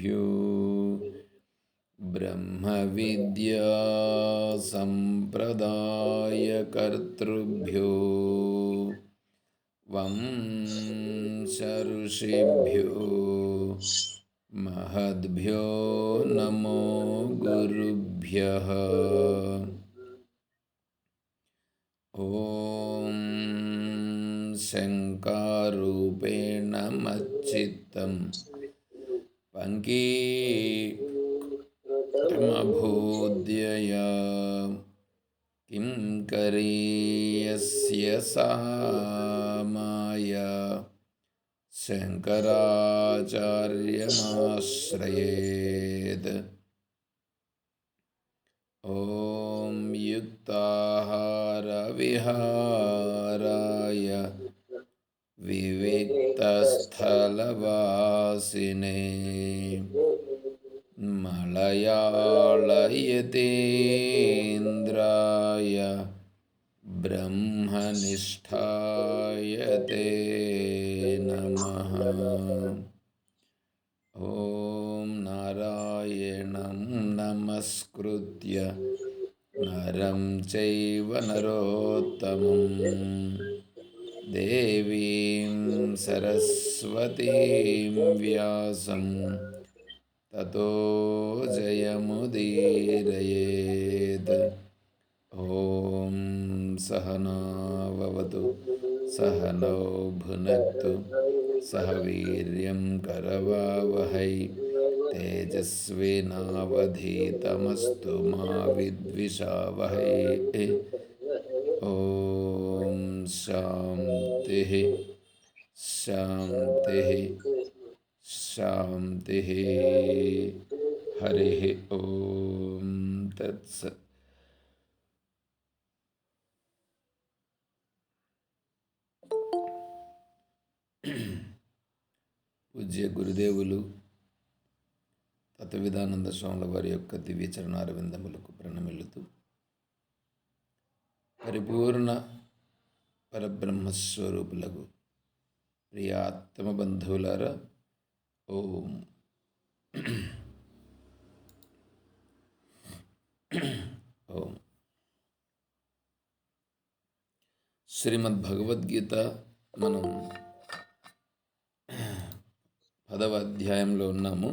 ऋषिभ्यो ब्रह्मविद्या सम्प्रदायकर्तृभ्यो वंशऋषिभ्यो महद्भ्यो नमो गुरुभ्यः। ॐ शङ्कारूपेण मच्चित्तं पङ्कीकृतमभूद्यया किं करीयस्य सा माया शङ्कराचार्यमाश्रयेत्। ॐ युक्ताहारविहाराय विविक्तस्थलवासिने मलयाळयतीन्द्राय ब्रह्मनिष्ठाय ते नमः। ॐ नारायणं नमस्कृत्य नरं चैव नरोत्तमं देवीं सरस्वतीं व्यासं ततो जयमुदीरयेत्। ॐ सहना भवतु सहनौ भुनक्तु सह वीर्यं करवावहै तेजस्विनावधीतमस्तु मा विद्विषावहै। ॐ शान्तिः शान्तिः शान्तिः। हरिः ॐ तत्सत्। పూజ్య గురుదేవులు తత్వవిధానంద స్వాముల వారి యొక్క దివ్య చరణారవిందములకు ప్రణమిల్లుతూ పరిపూర్ణ పరబ్రహ్మస్వరూపులకు ప్రియాత్మ బంధువులారా, ఓం ఓం. శ్రీమద్ భగవద్గీత మనం 10వ అధ్యాయంలో ఉన్నాము.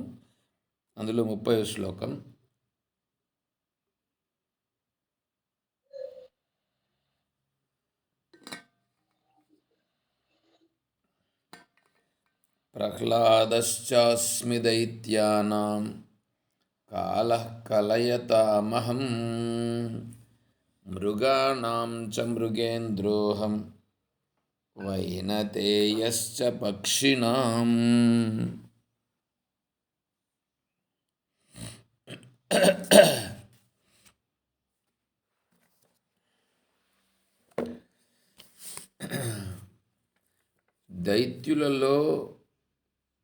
అందులో 30వ శ్లోకం. ప్రహ్లాదశ్చాస్మి దైత్యానాం కాలః కలయతామహం మృగాణాం చ మృగేంద్రోహం వైనతేయశ్చ పక్షిణాం. దైత్యులలో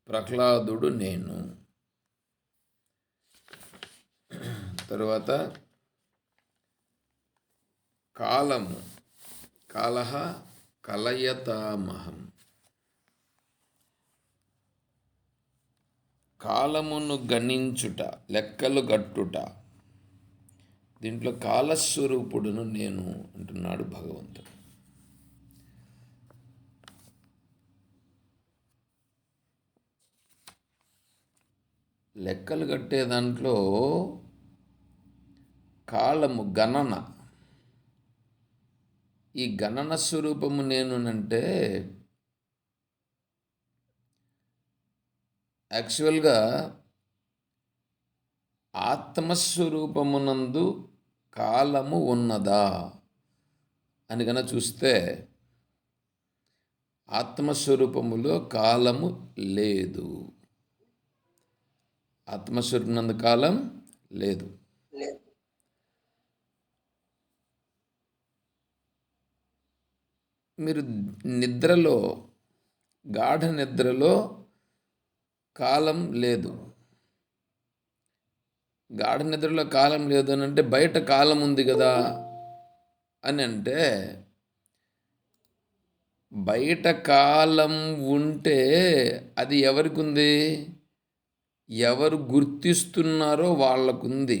ప్రహ్లాదుడు నేను. తరువాత కాలము, కాలః కలయతామహం, కాలమును గణించుట, లెక్కలు గట్టుట. దీంట్లో కాలస్వరూపుడును నేను అంటున్నాడు భగవంతుడు. లెక్కలు కట్టే దాంట్లో కాలము గణన, ఈ గణన స్వరూపము నేనునంటే యాక్చువల్గా ఆత్మస్వరూపమునందు కాలము ఉన్నదా అని కనుక చూస్తే ఆత్మస్వరూపములో కాలము లేదు. ఆత్మస్వరూపమునందు కాలం లేదు. మీరు నిద్రలో, గాఢ నిద్రలో కాలం లేదు. గాఢ నిద్రలో కాలం లేదు అని అంటే బయట కాలం ఉంది కదా అని అంటే, బయట కాలం ఉంటే అది ఎవరికి ఉంది? ఎవరు గుర్తిస్తున్నారో వాళ్ళకుంది.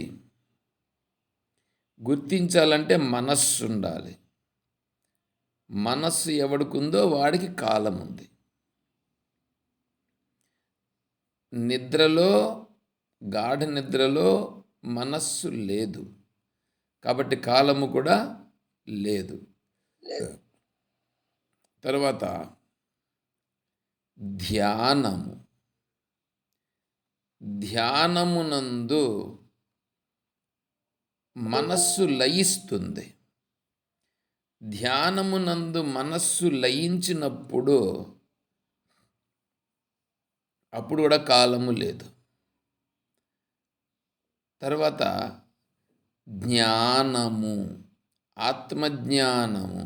గుర్తించాలంటే మనస్సు ఉండాలి. మనస్సు ఎవడికుందో వాడికి కాలం ఉంది. నిద్రలో, గాఢ నిద్రలో మనస్సు లేదు, కాబట్టి కాలము కూడా లేదు. తర్వాత ధ్యానము. ధ్యానమునందు మనస్సు లయిస్తుంది. ధ్యానమునందు మనస్సు లయించినప్పుడు అప్పుడు కూడా కాలము లేదు. తర్వాత జ్ఞానము, ఆత్మజ్ఞానము.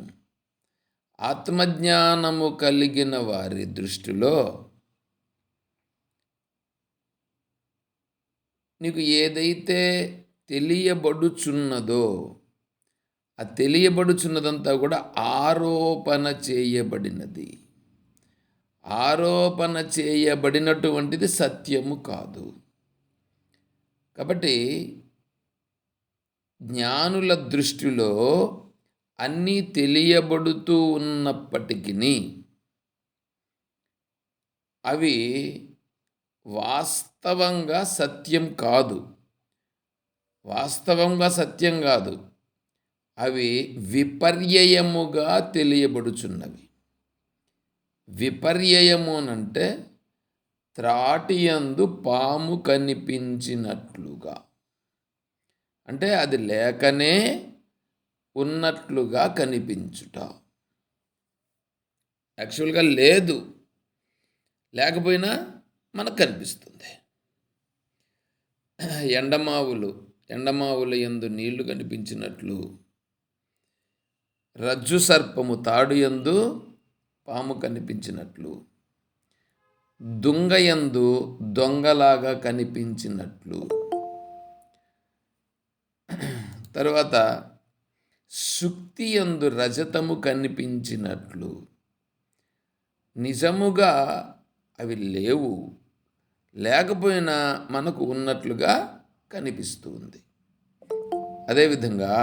ఆత్మజ్ఞానము కలిగిన వారి దృష్టిలో నీకు ఏదైతే తెలియబడుచున్నదో ఆ తెలియబడుచున్నదంతా కూడా ఆరోపణ చేయబడినది. ఆరోపణ చేయబడినటువంటిది సత్యము కాదు. కాబట్టి జ్ఞానుల దృష్టిలో అన్నీ తెలియబడుతూ ఉన్నప్పటికీ అవి వాస్తవంగా సత్యం కాదు. వాస్తవంగా సత్యం కాదు, అవి విపర్యయముగా తెలియబడుచున్నవి. విపర్యయము అంటే త్రాటియందు పాము కనిపించినట్లుగా, అంటే అది లేకనే ఉన్నట్లుగా కనిపించుట. యాక్చువల్గా లేదు, లేకపోయినా మనకు కనిపిస్తుంది. ఎండమావుల యందు నీళ్లు కనిపించినట్లు, రజ్జు సర్పము తాడు యందు పాము కనిపించినట్లు, దుంగయందు దొంగలాగా కనిపించినట్లు, తర్వాత సుక్తియందు రజతము కనిపించినట్లు, నిజముగా అవి లేవు, లేకపోయినా మనకు ఉన్నట్లుగా కనిపిస్తుంది. అదేవిధంగా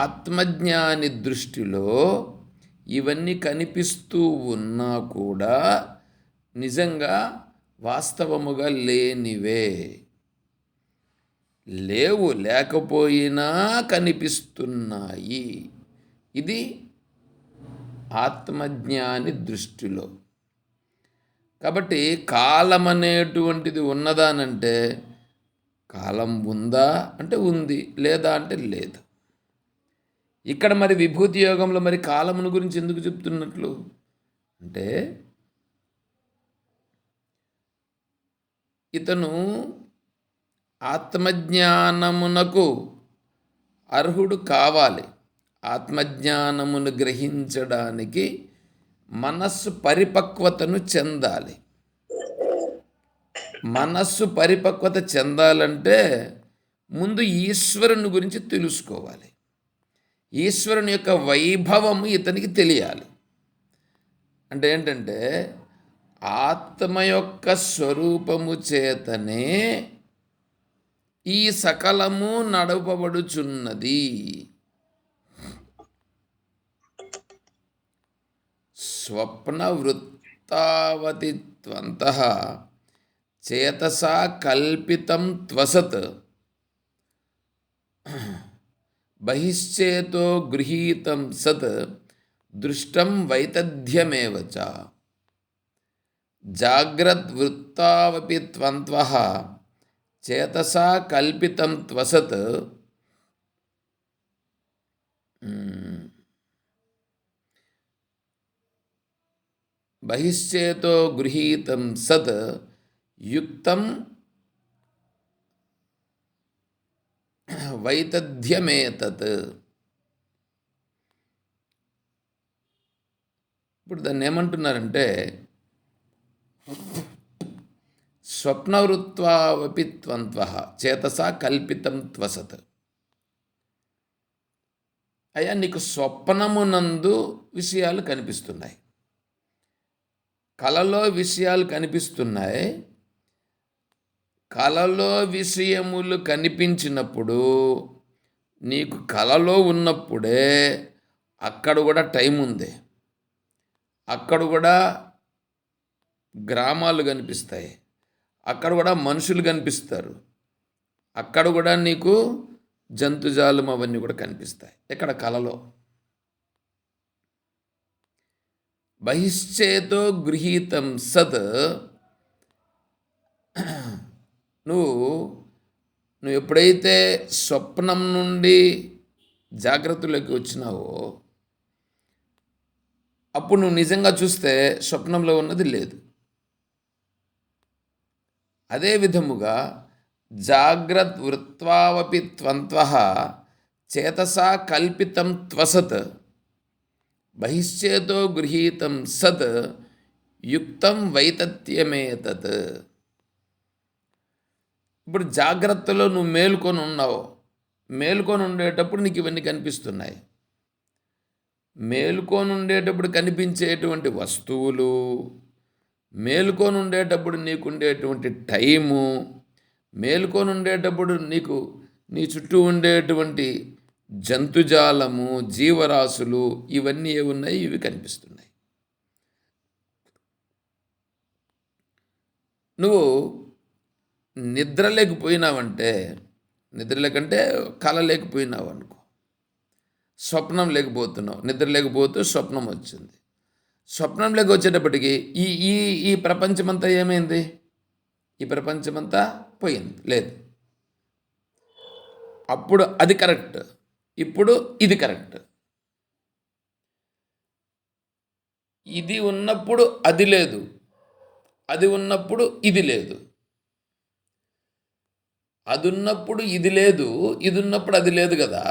ఆత్మజ్ఞాని దృష్టిలో ఇవన్నీ కనిపిస్తూ ఉన్నా కూడా నిజంగా వాస్తవముగా లేనివే. లేవు, లేకపోయినా కనిపిస్తున్నాయి. ఇది ఆత్మజ్ఞాని దృష్టిలో. కాబట్టి కాలం అనేటువంటిది ఉన్నదానంటే కాలం ఉందా అంటే ఉంది, లేదా అంటే లేదు. ఇక్కడ మరి విభూతి యోగంలో మరి కాలమును గురించి ఎందుకు చెప్తున్నట్లు అంటే, ఇతను ఆత్మజ్ఞానమునకు అర్హుడు కావాలి. ఆత్మజ్ఞానమును గ్రహించడానికి మనస్సు పరిపక్వతను చెందాలి. మనస్సు పరిపక్వత చెందాలంటే ముందు ఈశ్వరుని గురించి తెలుసుకోవాలి. ఈశ్వరుని యొక్క వైభవము ఇతనికి తెలియాలి. అంటే ఏంటంటే ఆత్మ యొక్క స్వరూపము చేతనే ఈ సకలము నడపబడుచున్నది. స్వప్న వృత్తావతిత్వంతః చేతసా కల్పితం త్వసత్ బహిశ్చేతో గృహీతం సత్ దృష్టం వైతథ్యమేవ చ. జాగ్రద్వృత్తావపి త్వంత్వః చేతసా కల్పితం త్వసత్ బహిశ్చేతో గృహీతం సత్ యుక్తం వైతథ్యమేతత్. ఇప్పుడు దాన్ని ఏమంటున్నారంటే స్వప్నవృత్వావపి త్వంత్వః చేతసా కల్పితం త్వసత్. అయ్యా, నీకు స్వప్నమునందు విషయాలు కనిపిస్తున్నాయి, కలలో విషయాలు కనిపిస్తున్నాయి, కలలో విషయములు కనిపించినప్పుడు, నీకు కలలో ఉన్నప్పుడే అక్కడ కూడా టైం ఉంది. అక్కడ కూడా గ్రామాలు కనిపిస్తాయి, అక్కడ కూడా మనుషులు కనిపిస్తారు, అక్కడ కూడా నీకు జంతుజాలం అవన్నీ కూడా కనిపిస్తాయి. ఇక్కడ కలలో బహిశ్చేతో గృహీతం సత్, నువ్వు నువ్వు ఎప్పుడైతే స్వప్నం నుండి జాగ్రత్తలోకి వచ్చినావో, అప్పుడు నువ్వు నిజంగా చూస్తే స్వప్నంలో ఉన్నది లేదు. అదే విధముగా జాగ్రత్ వృత్వావపి త్వంత్వః చేతసా కల్పితం త్వసత్ బహిశ్చేతో గృహీతం సత్ యుక్తం వైతత్యమేతత్. ఇప్పుడు జాగ్రత్తలో నువ్వు మేలుకొని ఉన్నావు, మేలుకొని ఉండేటప్పుడు నీకు ఇవన్నీ కనిపిస్తున్నాయి. మేలుకొని ఉండేటప్పుడు కనిపించేటువంటి వస్తువులు, మేలుకొని ఉండేటప్పుడు నీకు ఉండేటువంటి టైము, మేలుకొని ఉండేటప్పుడు నీకు నీ చుట్టూ ఉండేటువంటి జంతుజాలము, జీవరాశులు, ఇవన్నీ ఏమున్నాయి, ఇవి కనిపిస్తున్నాయి. నువ్వు నిద్ర లేకపోయినావంటే, నిద్ర లేకంటే కళ లేకపోయినావు అనుకో, స్వప్నం లేకపోతున్నావు, నిద్ర లేకపోతూ స్వప్నం వచ్చింది. స్వప్నంలోకి వచ్చేటప్పటికి ఈ ఈ ఈ ప్రపంచమంతా ఏమైంది? ఈ ప్రపంచమంతా పోయింది, లేదు. అప్పుడు అది కరెక్ట్, ఇప్పుడు ఇది కరెక్ట్. ఇది ఉన్నప్పుడు అది లేదు, అది ఉన్నప్పుడు ఇది లేదు. అది ఉన్నప్పుడు ఇది లేదు, ఇది ఉన్నప్పుడు అది లేదు కదా.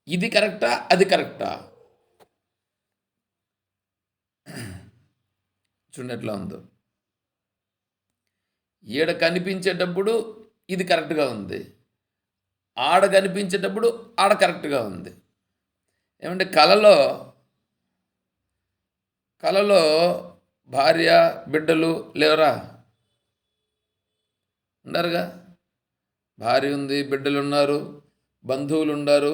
ఇది కరెక్టా, అది కరెక్టా? చూడండి ఎట్లా ఉందో. ఈడ కనిపించేటప్పుడు ఇది కరెక్ట్గా ఉంది, ఆడ కనిపించేటప్పుడు ఆడ కరెక్ట్గా ఉంది. ఏమంటే కలలో భార్య బిడ్డలు లేవరా? ఉన్నారుగా. భార్య ఉంది, బిడ్డలు ఉన్నారు, బంధువులు ఉన్నారు,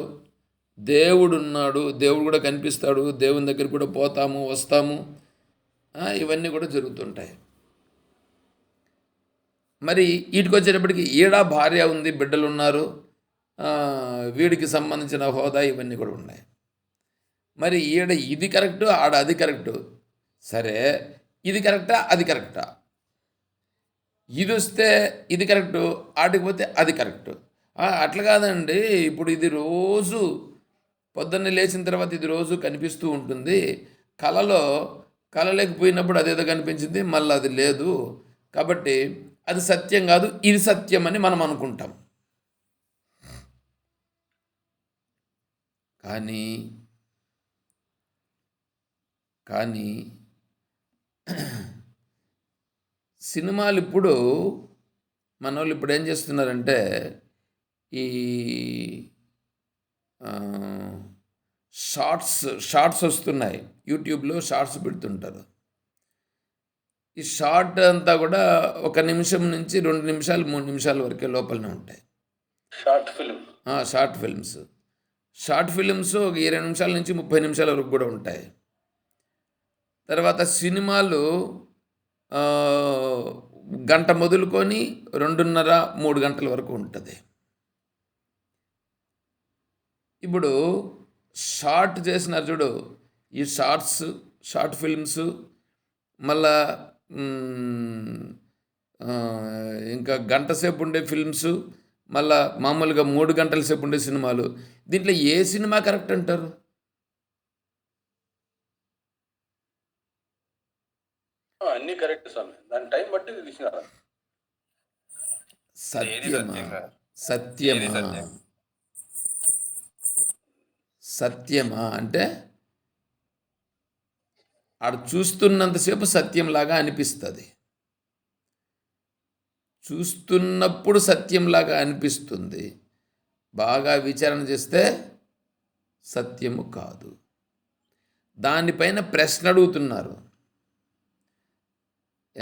దేవుడు ఉన్నాడు, దేవుడు కూడా కనిపిస్తాడు, దేవుని దగ్గర కూడా పోతాము వస్తాము, ఇవన్నీ కూడా జరుగుతుంటాయి. మరి వీటికి వచ్చేటప్పటికి ఈడ భార్య ఉంది, బిడ్డలు ఉన్నారు, వీడికి సంబంధించిన హోదా ఇవన్నీ కూడా ఉన్నాయి. మరి ఈడ ఇది కరెక్టు, ఆడ అది కరెక్టు. సరే, ఇది కరెక్టా, అది కరెక్టా? ఇది వస్తే ఇది కరెక్టు, ఆటికి పోతే అది కరెక్టు. అట్లా కాదండి, ఇప్పుడు ఇది రోజు పొద్దున్నే లేచిన తర్వాత ఇది రోజు కనిపిస్తూ ఉంటుంది. కలలేకపోయినప్పుడు అదేదో కనిపించింది, మళ్ళీ అది లేదు, కాబట్టి అది సత్యం కాదు, ఇది సత్యం అని మనం అనుకుంటాం. కానీ సినిమాలు ఇప్పుడు మన వాళ్ళు ఇప్పుడు ఏం చేస్తున్నారంటే, ఈ షార్ట్స్ వస్తున్నాయి, యూట్యూబ్లో షార్ట్స్ పెడుతుంటారు. ఈ షార్ట్ అంతా కూడా 1 నిమిషం నుంచి 2 నిమిషాలు 3 నిమిషాల వరకే లోపలనే ఉంటాయి. షార్ట్ ఫిలిమ్స్ ఒక 20 నిమిషాల నుంచి 30 నిమిషాల వరకు కూడా ఉంటాయి. తర్వాత సినిమాలు గంట మొదలుకొని 2:30-3 గంటల వరకు ఉంటుంది. ఇప్పుడు షార్ట్ చేసినారు చూడు, ఈ షార్ట్ ఫిల్మ్స్, మళ్ళా ఇంకా గంట సేపు ఉండే ఫిల్మ్స్, మళ్ళా మామూలుగా 3 గంటల సేపు ఉండే సినిమాలు. దీంట్లో ఏ సినిమా కరెక్ట్ అంటారు? అన్ని కరెక్ట్ స్వామి, దాని టైం బట్టి తీసినారు. సత్యమా అంటే ఆడు చూస్తున్నంతసేపు సత్యంలాగా అనిపిస్తుంది, చూస్తున్నప్పుడు సత్యంలాగా అనిపిస్తుంది, బాగా విచారణ చేస్తే సత్యము కాదు. దానిపైన ప్రశ్న అడుగుతున్నారు,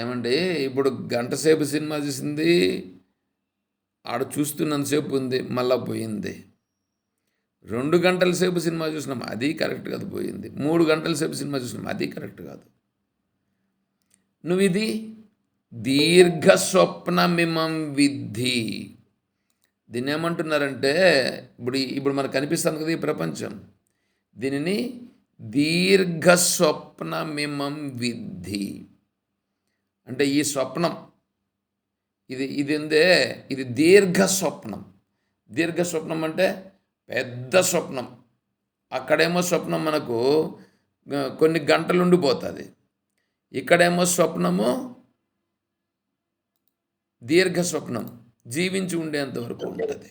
ఏమండి ఇప్పుడు గంట సేపు సినిమా చూసింది, ఆడ చూస్తున్నంతసేపు ఉంది, మళ్ళా పోయింది. 2 గంటల సేపు సినిమా చూసినాం, అది కరెక్ట్ కాదు, పోయింది. 3 గంటల సేపు సినిమా చూసినాం, అది కరెక్ట్ కాదు. నువ్వు ఇది దీర్ఘ స్వప్నమిమం విద్ధి. దీన్ని ఏమంటున్నారంటే, ఇప్పుడు మనకు కనిపిస్తుంది కదా ఈ ప్రపంచం, దీనిని దీర్ఘ స్వప్నమిమం విద్ధి. అంటే ఈ స్వప్నం ఇది ఉందే, ఇది దీర్ఘ స్వప్నం. దీర్ఘ స్వప్నం అంటే పెద్ద స్వప్నం. అక్కడేమో స్వప్నం మనకు కొన్ని గంటలు ఉండిపోతుంది, ఇక్కడేమో స్వప్నము దీర్ఘ స్వప్నం జీవించి ఉండేంత వరకు ఉంటుంది.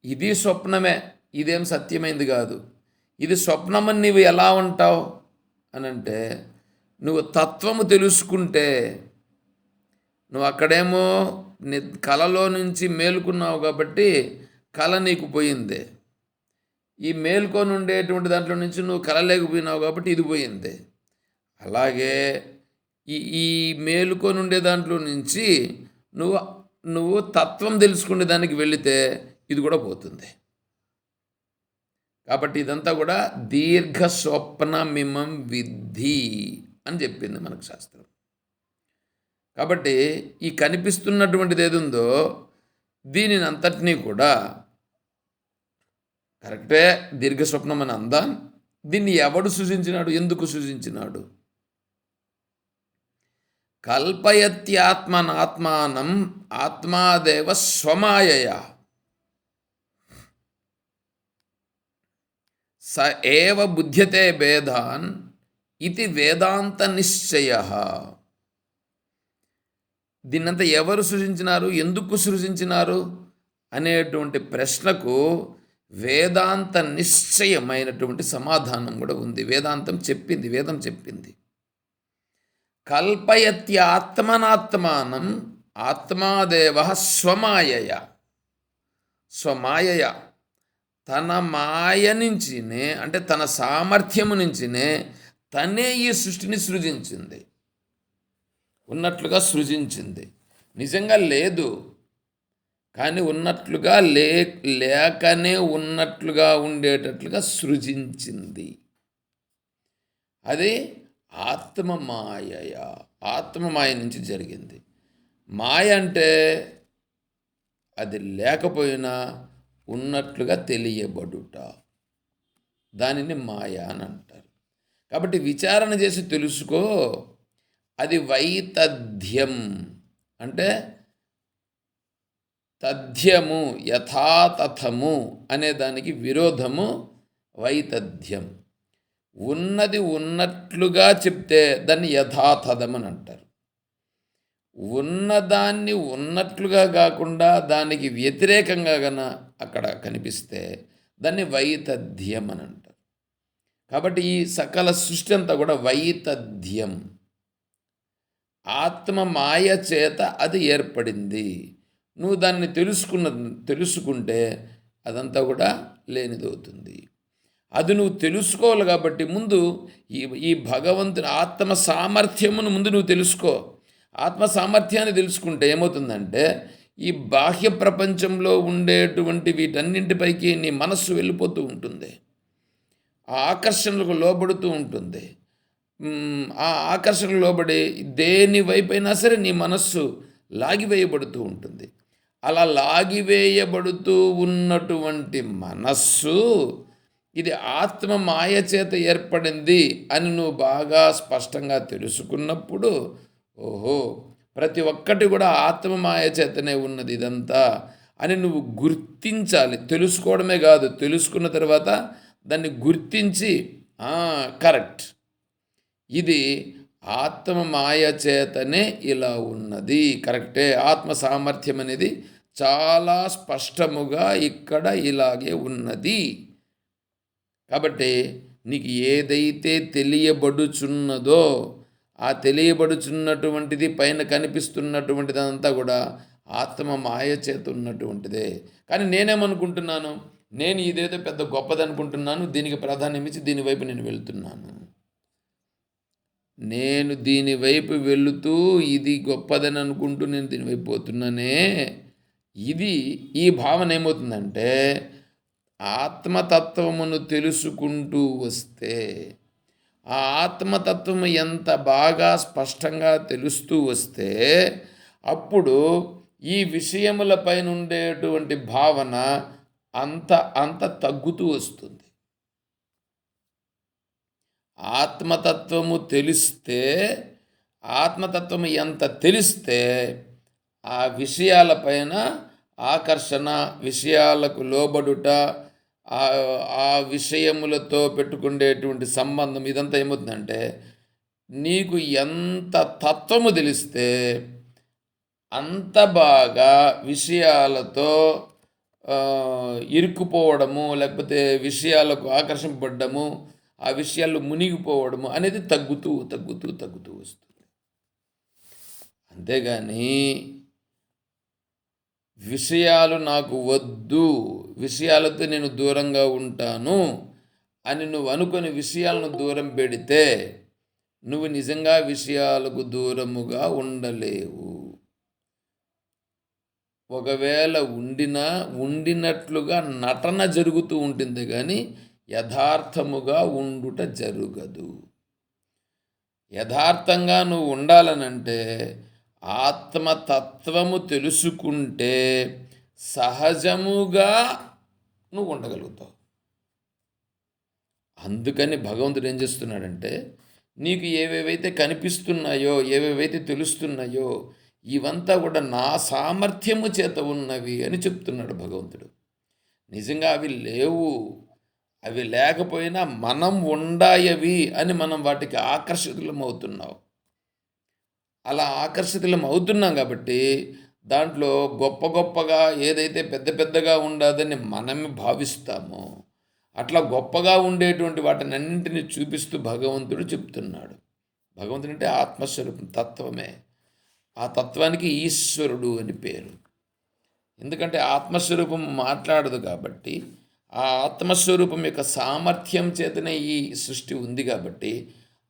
ఇది స్వప్నమే, ఇదేం సత్యమైంది కాదు. ఇది స్వప్నమని నీవు ఎలా ఉంటావు అనంటే, నువ్వు తత్వము తెలుసుకుంటే, నువ్వు అక్కడేమో కలలో నుంచి మేలుకున్నావు కాబట్టి కళ నీకు పోయింది. ఈ మేల్కొని ఉండేటువంటి దాంట్లో నుంచి నువ్వు కలలేకపోయినావు కాబట్టి ఇది పోయింది. అలాగే ఈ మేలుకొని ఉండే దాంట్లో నుంచి నువ్వు తత్వం తెలుసుకునే దానికి వెళితే ఇది కూడా పోతుంది. కాబట్టి ఇదంతా కూడా దీర్ఘ స్వప్నమిమం విద్ధి అని చెప్పింది మనకు శాస్త్రం. కాబట్టి ఈ కనిపిస్తున్నటువంటిది ఏది ఉందో దీనిని అంతటినీ కూడా కరెక్టే దీర్ఘ స్వప్నం అని అందాం. దీన్ని ఎవడు సృజించినాడు, ఎందుకు సృజించినాడు? కల్పయత్యాత్మనాత్మానం ఆత్మాదేవ స్వమాయయ స ఏవ బుధ్యతే భేదాన్ ఇది వేదాంత నిశ్చయ. దీన్నంతా ఎవరు సృజించినారు, ఎందుకు సృజించినారు అనేటువంటి ప్రశ్నకు వేదాంత నిశ్చయమైనటువంటి సమాధానం కూడా ఉంది. వేదాంతం చెప్పింది, వేదం చెప్పింది. కల్పయత్యాత్మనాత్మానం ఆత్మాదేవ స్వమాయయ. స్వమాయయ తన మాయ నుంచినే, అంటే తన సామర్థ్యము నుంచినే తనే ఈ సృష్టిని సృజించింది, ఉన్నట్లుగా సృజించింది. నిజంగా లేదు కానీ ఉన్నట్లుగా లేకనే ఉన్నట్లుగా ఉండేటట్లుగా సృజించింది. అది ఆత్మమాయ. ఆత్మమాయ నుంచి జరిగింది. మాయ అంటే అది లేకపోయినా ఉన్నట్లుగా తెలియబడుట, దానిని మాయ అని అంటారు. కాబట్టి విచారణ చేసి తెలుసుకో, అది వైతథ్యం. అంటే తథ్యము, యథాతథము అనే దానికి విరోధము వైతథ్యం. ఉన్నది ఉన్నట్లుగా చెప్తే దాన్ని యథాతథం అని అంటారు. ఉన్నదాన్ని ఉన్నట్లుగా కాకుండా దానికి వ్యతిరేకంగా అక్కడ కనిపిస్తే దాన్ని వైతథ్యం అని అంటారు. కాబట్టి ఈ సకల సృష్టి అంతా కూడా వైతథ్యం. ఆత్మ మాయ చేత అది ఏర్పడింది. నువ్వు దాన్ని తెలుసుకుంటే అదంతా కూడా లేనిదవుతుంది. అది నువ్వు తెలుసుకోవాలి. కాబట్టి ముందు ఈ భగవంతుని ఆత్మ సామర్థ్యమును ముందు నువ్వు తెలుసుకో. ఆత్మ సామర్థ్యాన్ని తెలుసుకుంటే ఏమవుతుందంటే, ఈ బాహ్య ప్రపంచంలో ఉండేటువంటి వీటన్నింటిపైకి నీ మనస్సు వెళ్ళిపోతూ ఉంటుంది, ఆ ఆకర్షణలకు లోబడుతూ ఉంటుంది. ఆ ఆకర్షణకు లోబడి దేని వైపైనా సరే నీ మనస్సు లాగివేయబడుతూ ఉంటుంది. అలా లాగివేయబడుతూ ఉన్నటువంటి మనస్సు ఇది ఆత్మ మాయ చేత ఏర్పడింది అని నువ్వు బాగా స్పష్టంగా తెలుసుకున్నప్పుడు, ఓహో ప్రతి ఒక్కటి కూడా ఆత్మ మాయ చేతనే ఉన్నది ఇదంతా అని నువ్వు గుర్తించాలి. తెలుసుకోవడమే కాదు, తెలుసుకున్న తర్వాత దాన్ని గుర్తించి కరెక్ట్, ఇది ఆత్మ మాయ చేతనే ఇలా ఉన్నది, కరెక్టే, ఆత్మ సామర్థ్యం అనేది చాలా స్పష్టముగా ఇక్కడ ఇలాగే ఉన్నది. కాబట్టి నీకు ఏదైతే తెలియబడుచున్నదో ఆ తెలియబడుచున్నటువంటిది పైన కనిపిస్తున్నటువంటిది అంతా కూడా ఆత్మ మాయ చేత ఉన్నటువంటిదే. కానీ నేనేమనుకుంటున్నాను, నేను ఇదేదో పెద్ద గొప్పదనుకుంటున్నాను, దీనికి ప్రాధాన్యం ఇచ్చి దీని వైపు నేను వెళ్తున్నాను. నేను దీని వైపు వెళుతూ ఇది గొప్పదని అనుకుంటూ నేను దీని వైపు పోతున్నానే, ఇది ఈ భావన ఏమవుతుందంటే ఆత్మతత్వమును తెలుసుకుంటూ వస్తే, ఆ ఆత్మతత్వము ఎంత బాగా స్పష్టంగా తెలుస్తూ వస్తే అప్పుడు ఈ విషయములపైన ఉండేటువంటి భావన అంత అంత తగ్గుతూ వస్తుంది. ఆత్మతత్వము తెలిస్తే, ఆత్మతత్వము ఎంత తెలిస్తే ఆ విషయాలపైన ఆకర్షణ, విషయాలకు లోబడుట, ఆ విషయములతో పెట్టుకునేటువంటి సంబంధం ఇదంతా ఏమవుతుందంటే, నీకు ఎంత తత్వము తెలిస్తే అంత బాగా విషయాలతో ఇరుక్కుపోవడము, లేకపోతే విషయాలకు ఆకర్షింపబడ్డము, ఆ విషయాల్లో మునిగిపోవడము అనేది తగ్గుతూ తగ్గుతూ తగ్గుతూ వస్తుంది. అంతేగాని విషయాలు నాకు వద్దు, విషయాలతో నేను దూరంగా ఉంటాను అని నువ్వు అనుకుని విషయాలను దూరం పెడితే నువ్వు నిజంగా విషయాలకు దూరముగా ఉండలేవు. ఒకవేళ ఉండినట్లుగా నటన జరుగుతూ ఉంటుంది కానీ యథార్థముగా ఉండుట జరగదు. యథార్థంగా నువ్వు ఉండాలనంటే ఆత్మతత్వము తెలుసుకుంటే సహజముగా నువ్వు ఉండగలుగుతావు. అందుకని భగవంతుడు ఏం చేస్తున్నాడంటే, నీకు ఏవేవైతే కనిపిస్తున్నాయో, ఏవేవైతే తెలుస్తున్నాయో ఇవంతా కూడా నా సామర్థ్యము చేత ఉన్నవి అని చెప్తున్నాడు భగవంతుడు. నిజంగా అవి లేవు, అవి లేకపోయినా మనం ఉండాయవి అని మనం వాటికి ఆకర్షితులం అవుతున్నాం. అలా ఆకర్షితులం అవుతున్నాం కాబట్టి దాంట్లో గొప్ప గొప్పగా ఏదైతే పెద్ద పెద్దగా ఉండదని మనమే భావిస్తామో అట్లా గొప్పగా ఉండేటువంటి వాటిని అన్నింటినీ చూపిస్తూ భగవంతుడు చెప్తున్నాడు. భగవంతుడు అంటే ఆత్మస్వరూపం, తత్వమే. ఆ తత్వానికి ఈశ్వరుడు అని పేరు. ఎందుకంటే ఆత్మస్వరూపం మాట్లాడదు కాబట్టి, ఆ ఆత్మస్వరూపం యొక్క సామర్థ్యం చేతనే ఈ సృష్టి ఉంది కాబట్టి,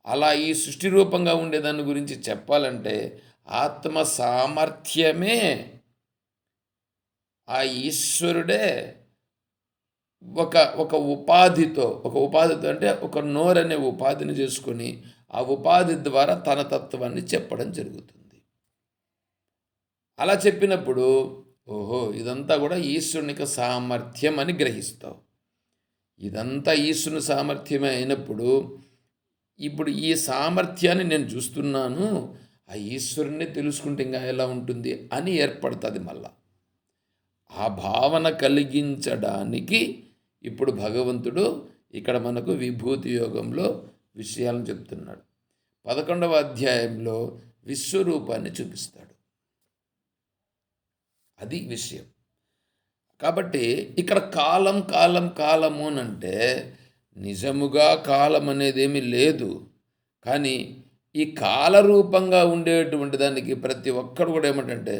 అలా ఈ సృష్టి రూపంగా ఉండేదాని గురించి చెప్పాలంటే ఆత్మ సామర్థ్యమే, ఆ ఈశ్వరుడే ఒక ఒక ఉపాధితో అంటే ఒక నోరనే ఉపాధిని చేసుకొని ఆ ఉపాధి ద్వారా తన తత్వాన్ని చెప్పడం జరుగుతుంది. అలా చెప్పినప్పుడు ఓహో ఇదంతా కూడా ఈశ్వరునికి సామర్థ్యం అని గ్రహిస్తావు. ఇదంతా ఈశ్వరుని సామర్థ్యమే అయినప్పుడు ఇప్పుడు ఈ సామర్థ్యాన్ని నేను చూస్తున్నాను, ఆ ఈశ్వరుణ్ణి తెలుసుకుంటే ఇంకా ఎలా ఉంటుంది అని ఏర్పడుతుంది. మళ్ళా ఆ భావన కలిగించడానికి ఇప్పుడు భగవంతుడు ఇక్కడ మనకు విభూతి యోగంలో విషయాలను చెప్తున్నాడు. 11వ అధ్యాయంలో విశ్వరూపాన్ని చూపిస్తాడు. అది విషయం. కాబట్టి ఇక్కడ కాలము అని అంటే నిజముగా కాలం అనేది ఏమీ లేదు. కానీ ఈ కాలరూపంగా ఉండేటువంటి దానికి ప్రతి ఒక్కడు కూడా ఏమంటే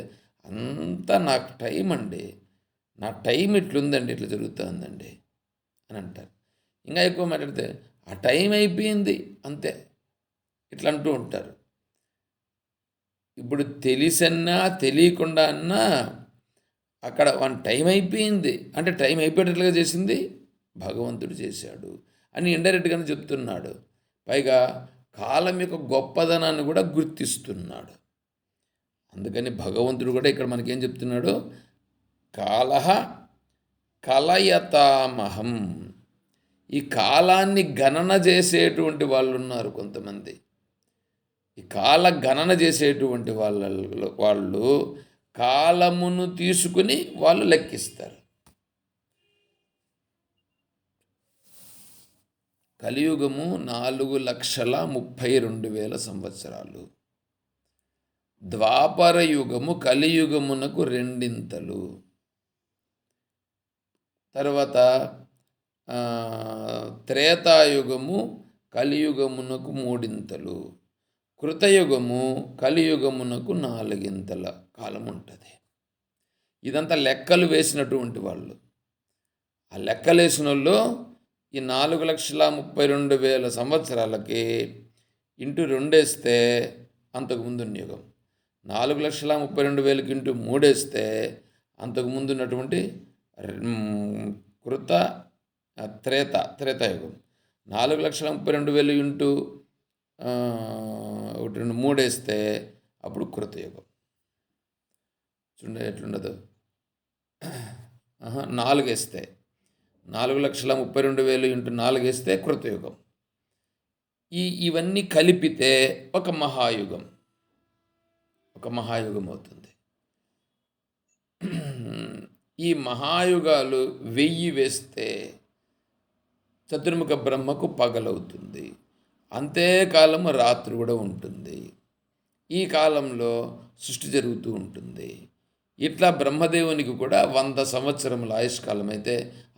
అంతా నాకు టైం అండి, నా టైం ఇట్లుందండి, ఇట్లా జరుగుతుందండి అని అంటారు. ఇంకా ఎక్కువ మాట్లాడితే ఆ టైం అయిపోయింది అంతే ఇట్లా అంటూ ఉంటారు. ఇప్పుడు తెలిసన్నా తెలియకుండా అన్నా అక్కడ వన్ టైం అయిపోయింది అంటే టైం అయిపోయేటట్లుగా చేసింది భగవంతుడు చేశాడు అని ఇండైరెక్ట్గానే చెప్తున్నాడు. పైగా కాలం యొక్క గొప్పదనాన్ని కూడా గుర్తిస్తున్నాడు. అందుకని భగవంతుడు కూడా ఇక్కడ మనకేం చెప్తున్నాడు, కాలః కలయతామహం. ఈ కాలాన్ని గణన చేసేటువంటి వాళ్ళు ఉన్నారు కొంతమంది. ఈ కాల గణన చేసేటువంటి వాళ్ళు కాలమును తీసుకుని వాళ్ళు లెక్కిస్తారు. కలియుగము 4,32,000 సంవత్సరాలు. ద్వాపర యుగము కలియుగమునకు రెండింతలు. తర్వాత త్రేతాయుగము కలియుగమునకు మూడింతలు. కృతయుగము కలియుగమునకు 4 కాలం ఉంటుంది. ఇదంతా లెక్కలు వేసినటువంటి వాళ్ళు. ఆ లెక్కలేసిన వాళ్ళు ఈ 4,32,000 సంవత్సరాలకి ఇంటూ 2 వేస్తే అంతకుముందు ఉన్న యుగం. 4,32,000 ఇంటూ 3 వేస్తే అంతకుముందు ఉన్నటువంటి కృత త్రేతాయుగం. 4,32,000 ఇంటూ 1 2 3 వేస్తే అప్పుడు కృతయుగం. చూడండి ఎట్లుండదు. 4 వేస్తే 4,32,000 ఇంటూ 4 వేస్తే కృతయుగం. ఇవన్నీ కలిపితే ఒక మహాయుగం అవుతుంది. ఈ మహాయుగాలు 1000 వేస్తే చతుర్ముఖ బ్రహ్మకు పగలవుతుంది. అంతేకాలము రాత్రి కూడా ఉంటుంది. ఈ కాలంలో సృష్టి జరుగుతూ ఉంటుంది. ఇట్లా బ్రహ్మదేవునికి కూడా 100 సంవత్సరముల ఆయుష్కాలం అయితే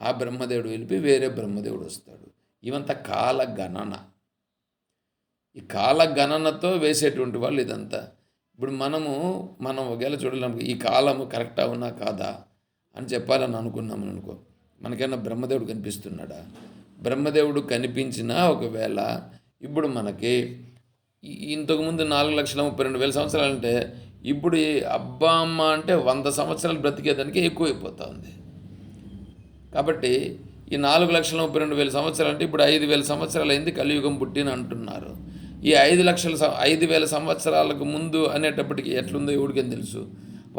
ఆ బ్రహ్మదేవుడు వెళ్ళిపోయి వేరే బ్రహ్మదేవుడు వస్తాడు. ఇవంతా కాలగణన. ఈ కాలగణనతో వేసేటువంటి వాళ్ళు ఇదంతా. ఇప్పుడు మనం ఒకవేళ చూడలేము ఈ కాలము కరెక్టా ఉన్నా కాదా అని చెప్పాలని అనుకున్నామని అనుకో, మనకైనా బ్రహ్మదేవుడు కనిపిస్తున్నాడా? బ్రహ్మదేవుడు కనిపించినా ఒకవేళ ఇప్పుడు మనకి ఇంతకుముందు 4,32,000 సంవత్సరాలు అంటే ఇప్పుడు అబ్బా అమ్మ అంటే 100 సంవత్సరాలు బ్రతికేదానికి ఎక్కువైపోతూ ఉంది. కాబట్టి ఈ 4,32,000 సంవత్సరాలు అంటే ఇప్పుడు 5,000 సంవత్సరాలు అయింది కలియుగం పుట్టిన అంటున్నారు. ఈ 5,000 సంవత్సరాలకు ముందు అనేటప్పటికి ఎట్లుందో ఎవరికేం తెలుసు?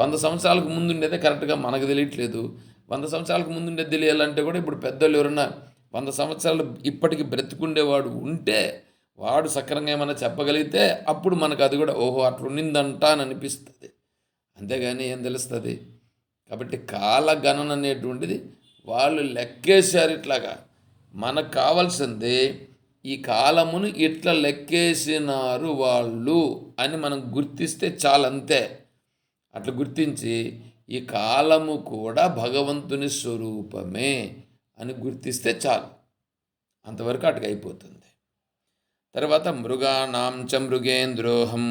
100 సంవత్సరాలకు ముందు ఉండేదే కరెక్ట్గా మనకు తెలియట్లేదు. 100 సంవత్సరాలకు ముందు ఉండేది తెలియాలంటే కూడా ఇప్పుడు పెద్దోళ్ళు ఎవరన్నా 100 సంవత్సరాలు ఇప్పటికి బ్రతికుండేవాడు ఉంటే వాడు సక్రంగా ఏమైనా చెప్పగలిగితే అప్పుడు మనకు అది కూడా ఓహో అట్లుండిందంట అని అనిపిస్తుంది. అంతేగాని ఏం తెలుస్తుంది? కాబట్టి కాలగణన అనేటువంటిది వాళ్ళు లెక్కేశారు ఇట్లాగా. మనకు కావాల్సింది ఈ కాలమును ఇట్లా లెక్కేసినారు వాళ్ళు అని మనం గుర్తిస్తే చాలంతే. అట్లా గుర్తించి ఈ కాలము కూడా భగవంతుని స్వరూపమే అని గుర్తిస్తే చాలు. అంతవరకు అటుగా అయిపోతుంది. తర్వాత మృగాణాం చ మృగేంద్రోహం,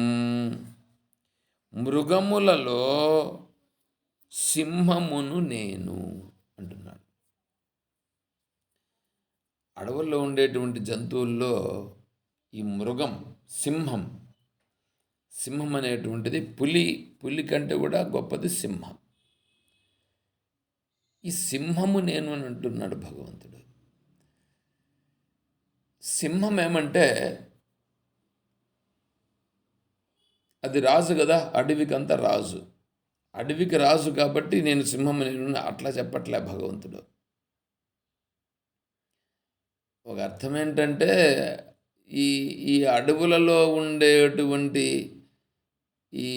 మృగములలో సింహమును నేను అంటున్నాడు. అడవుల్లో ఉండేటువంటి జంతువుల్లో ఈ మృగం సింహం అనేటువంటిది పులి కంటే కూడా గొప్పది సింహం. ఈ సింహము నేను అని అంటున్నాడు భగవంతుడు. సింహం ఏమంటే అది రాజు కదా, అడవికి అంతా రాజు. అడవికి రాజు కాబట్టి నేను సింహం నేను అట్లా చెప్పట్లే భగవంతుడు. ఒక అర్థం ఏంటంటే ఈ అడవులలో ఉండేటువంటి ఈ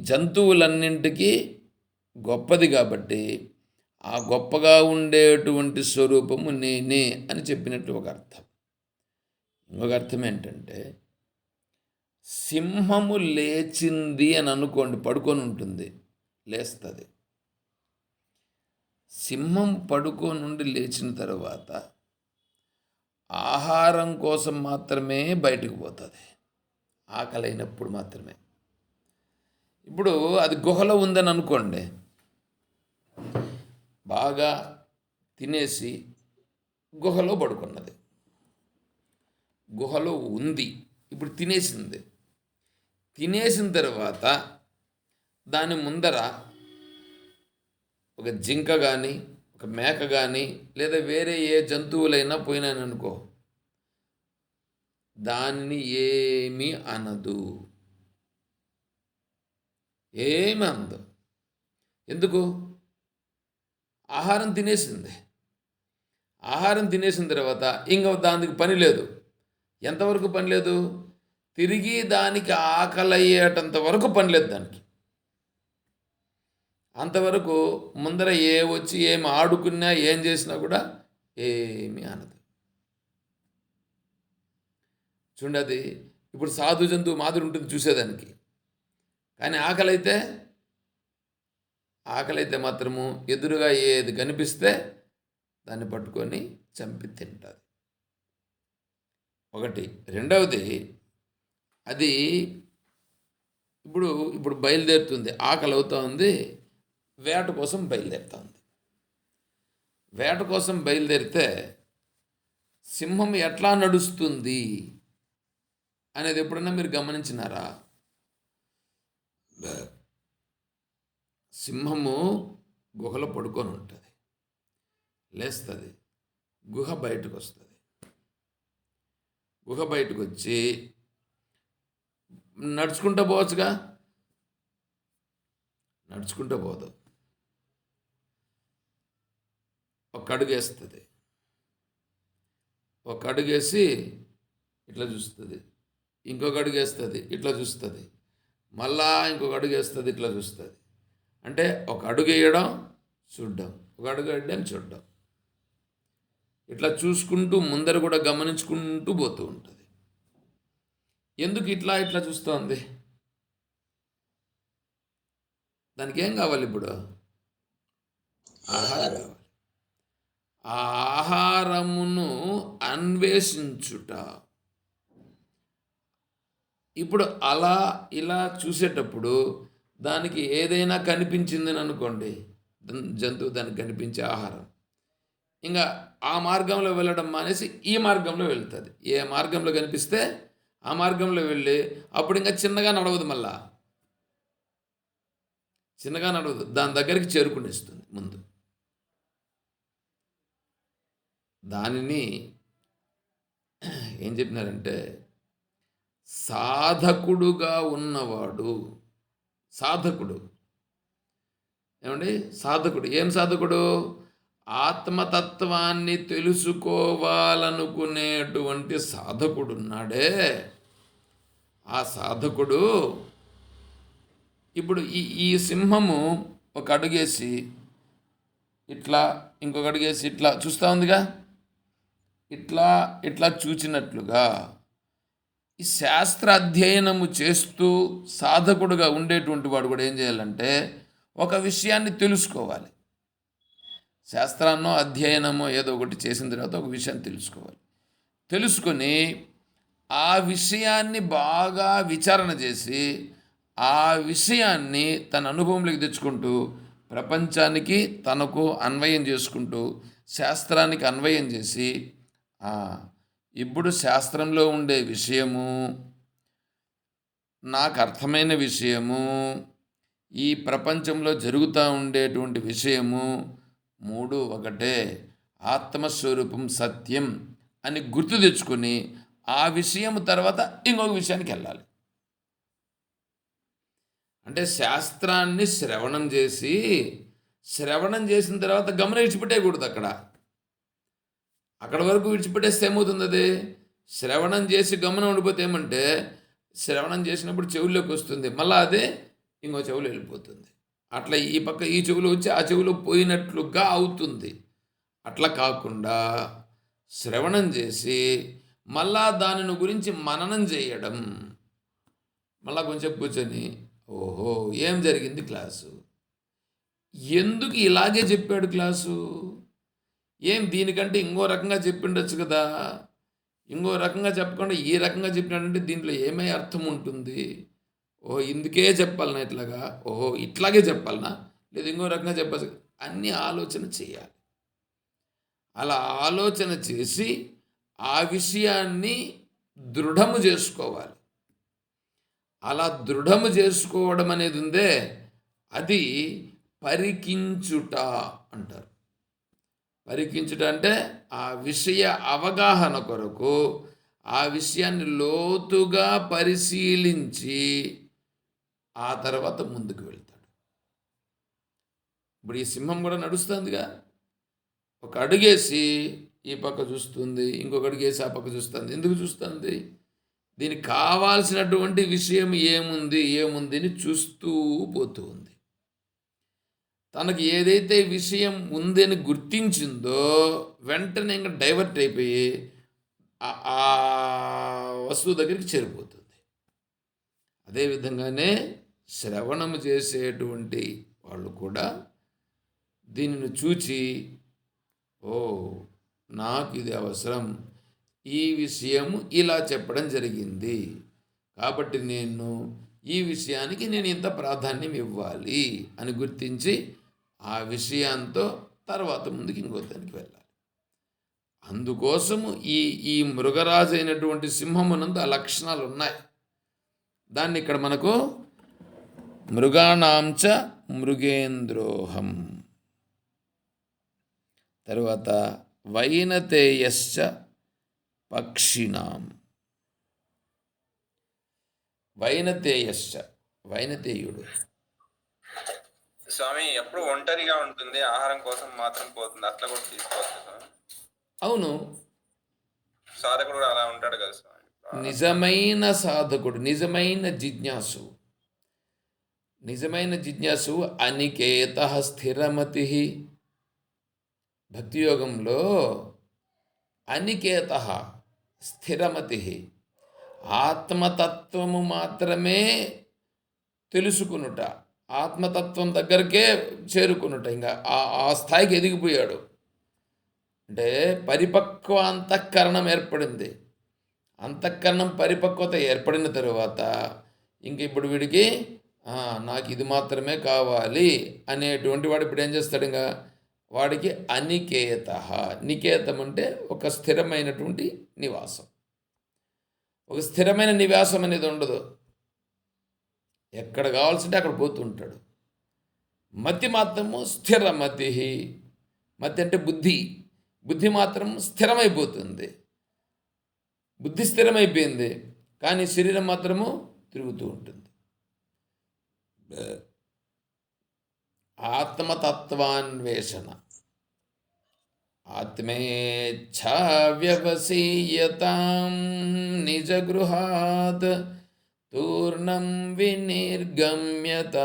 జంతువులన్నింటికీ గొప్పది కాబట్టి ఆ గొప్పగా ఉండేటువంటి స్వరూపము నేనే అని చెప్పినట్టు ఒక అర్థం. ఇంకొక అర్థం ఏంటంటే సింహము లేచింది అని అనుకోండి, పడుకొని ఉంటుంది, లేస్తుంది. సింహం పడుకొని నుండి లేచిన తర్వాత ఆహారం కోసం మాత్రమే బయటకు పోతుంది, ఆకలి అయినప్పుడు మాత్రమే. ఇప్పుడు అది గుహలో ఉందని అనుకోండి, బాగా తినేసి గుహలో పడుకున్నది, గుహలో ఉంది, ఇప్పుడు తినేసింది. తినేసిన తర్వాత దాని ముందర ఒక జింక కానీ ఒక మేక కానీ లేదా వేరే ఏ జంతువులైనా పోయినాననుకో, దానిని ఏమీ అనదు, ఏమీ అనదు. ఎందుకు? ఆహారం తినేసింది. ఆహారం తినేసిన తర్వాత ఇంకా దానికి పని లేదు. ఎంతవరకు పని లేదు? తిరిగి దానికి ఆకలయ్యేటంత వరకు పని లేదు దానికి. అంతవరకు ముందర వచ్చి ఏమి ఆడుకున్నా ఏం చేసినా కూడా ఏమీ అనదు. చూడండి, అది ఇప్పుడు సాధు జంతువు మాదిరి ఉంటుంది చూసేదానికి. కానీ ఆకలైతే మాత్రము ఎదురుగా ఏది కనిపిస్తే దాన్ని పట్టుకొని చంపి తింటుంది. ఒకటి. రెండవది, అది ఇప్పుడు బయలుదేరుతుంది, ఆకలి అవుతూ ఉంది, వేట కోసం బయలుదేరుతూ ఉంది. వేట కోసం బయలుదేరితే సింహం ఎట్లా నడుస్తుంది అనేది ఎప్పుడన్నా మీరు గమనించినారా? సింహము గుహలో పడుకొని ఉంటుంది, లేస్తుంది, గుహ బయటకు వస్తుంది. గుహ బయటకు వచ్చి నడుచుకుంటూ పోవచ్చుగా, నడుచుకుంటూ పోదు, ఒక అడుగు వేస్తుంది, ఒక అడుగు వేసి ఇట్లా చూస్తుంది, ఇంకొక అడుగు వేస్తుంది, ఇట్లా చూస్తుంది, మళ్ళా ఇంకొక అడుగు వేస్తుంది, ఇట్లా చూస్తుంది. అంటే ఒక అడుగు వేయడం చూడడం, ఒక అడుగు వేయడం చూడడం, ఇట్లా చూసుకుంటూ ముందర కూడా గమనించుకుంటూ పోతూ ఉంటుంది. ఎందుకు ఇట్లా ఇట్లా చూస్తోంది? దానికి ఏం కావాలి ఇప్పుడు? ఆహారం కావాలి. ఆ ఆహారమును అన్వేషించుట. ఇప్పుడు అలా ఇలా చూసేటప్పుడు దానికి ఏదైనా కనిపించిందని అనుకోండి, జంతువు దానికి కనిపించే ఆహారం, ఇంకా ఆ మార్గంలో వెళ్ళడం మానేసి ఈ మార్గంలో వెళ్తుంది. ఏ మార్గంలో కనిపిస్తే ఆ మార్గంలో వెళ్ళి అప్పుడు ఇంకా చిన్నగా నడవదు, మళ్ళా చిన్నగా నడవదు, దాని దగ్గరికి చేరుకునేస్తుంది ముందు. దానిని ఏం చెప్పినారంటే, సాధకుడుగా ఉన్నవాడు, సాధకుడు ఏమండి, సాధకుడు ఏం సాధకుడు? ఆత్మతత్వాన్ని తెలుసుకోవాలనుకునేటువంటి సాధకుడు ఉన్నాడే, ఆ సాధకుడు ఇప్పుడు ఈ సింహము ఒక అడుగేసి ఇట్లా, ఇంకొక అడుగేసి ఇట్లా చూస్తూ ఉందిగా, ఇట్లా ఇట్లా చూచినట్లుగా ఈ శాస్త్ర అధ్యయనము చేస్తూ సాధకుడుగా ఉండేటువంటి వాడు కూడా ఏం చేయాలంటే ఒక విషయాన్ని తెలుసుకోవాలి. శాస్త్రాన్నో అధ్యయనమో ఏదో ఒకటి చేసిన తర్వాత ఒక విషయాన్ని తెలుసుకోవాలి. తెలుసుకొని ఆ విషయాన్ని బాగా విచారణ చేసి ఆ విషయాన్ని తన అనుభవంలోకి తెచ్చుకుంటూ ప్రపంచానికి తనకు అన్వయం చేసుకుంటూ శాస్త్రానికి అన్వయం చేసి ఇప్పుడు శాస్త్రంలో ఉండే విషయము, నాకు అర్థమైన విషయము, ఈ ప్రపంచంలో జరుగుతూ ఉండేటువంటి విషయము మూడు ఒకటే, ఆత్మస్వరూపం సత్యం అని గుర్తు తెచ్చుకొని ఆ విషయం తర్వాత ఇంకొక విషయానికి వెళ్ళాలి. అంటే శాస్త్రాన్ని శ్రవణం చేసిన తర్వాత గమనం విడిచిపెట్టేయకూడదు. అక్కడ వరకు విడిచిపెట్టేస్తే ఏమవుతుంది? అది శ్రవణం చేసి గమనం ఉండిపోతే ఏమంటే, శ్రవణం చేసినప్పుడు చెవుల్లోకి వస్తుంది, మళ్ళీ అదే ఇంకో చెవులు వెళ్ళిపోతుంది. అట్లా ఈ పక్క ఈ చెవులు వచ్చి ఆ చెవులు పోయినట్లుగా అవుతుంది. అట్లా కాకుండా శ్రవణం చేసి మళ్ళా దానిని గురించి మననం చేయడం, మళ్ళా కొంచెం కూర్చొని ఓహో ఏం జరిగింది క్లాసు, ఎందుకు ఇలాగే చెప్పాడు క్లాసు, ఏం దీనికంటే ఇంకో రకంగా చెప్పిండొచ్చు కదా, ఇంకో రకంగా చెప్పకుండా ఈ రకంగా చెప్పినాడంటే దీంట్లో ఏమై అర్థం ఉంటుంది, ఓహో ఇందుకే చెప్పాలనా ఇట్లాగా, ఓహో ఇట్లాగే చెప్పాలనా, లేదు ఇంకో రకంగా చెప్పచ్చు, అన్నీ ఆలోచన చేయాలి. అలా ఆలోచన చేసి ఆ విషయాన్ని దృఢము చేసుకోవాలి. అలా దృఢము చేసుకోవడం అనేది ఉందే, అది పరికించుట అంటారు. పరికించుట అంటే ఆ విషయ అవగాహన కొరకు ఆ విషయాన్ని లోతుగా పరిశీలించి ఆ తర్వాత ముందుకు వెళ్తాడు. ఇప్పుడు ఈ సింహం కూడా నడుస్తుందిగా, ఒక అడుగేసి ఈ పక్క చూస్తుంది, ఇంకొక అడుగేసి ఆ పక్క చూస్తుంది. ఎందుకు చూస్తుంది? దీనికి కావాల్సినటువంటి విషయం ఏముంది అని చూస్తూ పోతూ ఉంది. తనకు ఏదైతే విషయం ఉందని గుర్తించిందో వెంటనే ఇంకా డైవర్ట్ అయిపోయి ఆ వస్తువు దగ్గరికి చేరిపోతుంది. అదేవిధంగానే శ్రవణము చేసేటువంటి వాళ్ళు కూడా దీనిని చూచి, ఓ నాకు ఇది అవసరం, ఈ విషయము ఇలా చెప్పడం జరిగింది కాబట్టి ఈ విషయానికి నేను ఇంత ప్రాధాన్యం ఇవ్వాలి అని గుర్తించి ఆ విషయంతో తర్వాత ముందుకు ఇంకో దానికి వెళ్ళాలి. అందుకోసము ఈ ఈ మృగరాజు అయినటువంటి సింహమునందు ఆ లక్షణాలు ఉన్నాయి. దాన్ని ఇక్కడ మనకు మృగాణాంచ మృగేంద్రోహం, తరువాత వైనతేయశ్చ పక్షిణాం. వైనతేయశ్చ, వైనతేయుడు. స్వామి ఎప్పుడు ఒంటరిగా ఉంటుంది, ఆహారం కోసం మాత్రం పోతుంది, అట్లా కూడా తీసుకోవచ్చు స్వామి. అవును, సాధకుడు కూడా అలా ఉంటాడు కదా స్వామి. నిజమైన సాధకుడు, నిజమైన జిజ్ఞాసు, నిజమైన జిజ్ఞాసు అనికేత స్థిరమతి. భక్తియోగంలో అనికేత స్థిరమతి, ఆత్మతత్వము మాత్రమే తెలుసుకునుట, ఆత్మతత్వం దగ్గరకే చేరుకునుట. ఇంకా ఆ స్థాయికి ఎదిగిపోయాడు. అంటే పరిపక్వ అంతఃకరణం ఏర్పడింది. అంతఃకరణం పరిపక్వత ఏర్పడిన తరువాత ఇంక ఇప్పుడు వీడికి నాకు ఇది మాత్రమే కావాలి అనేటువంటి వాడు ఇప్పుడు ఏం చేస్తాడు? ఇంకా వాడికి అనికేత. నికేతం అంటే ఒక స్థిరమైనటువంటి నివాసం. ఒక స్థిరమైన నివాసం అనేది ఉండదు. ఎక్కడ కావాల్సింటే అక్కడ పోతుంటాడు. మతి మాత్రము స్థిరమతి. మతి అంటే బుద్ధి. బుద్ధి మాత్రం స్థిరమైపోతుంది. బుద్ధి స్థిరమైపోయింది, కానీ శరీరం మాత్రము తిరుగుతూ ఉంటుంది. ఆత్మతత్వాన్వేషణ, ఆత్మేచ్ఛా వ్యవసీయతాం నిజగృహాత్ తూర్ణం వినిర్గమ్యతాం.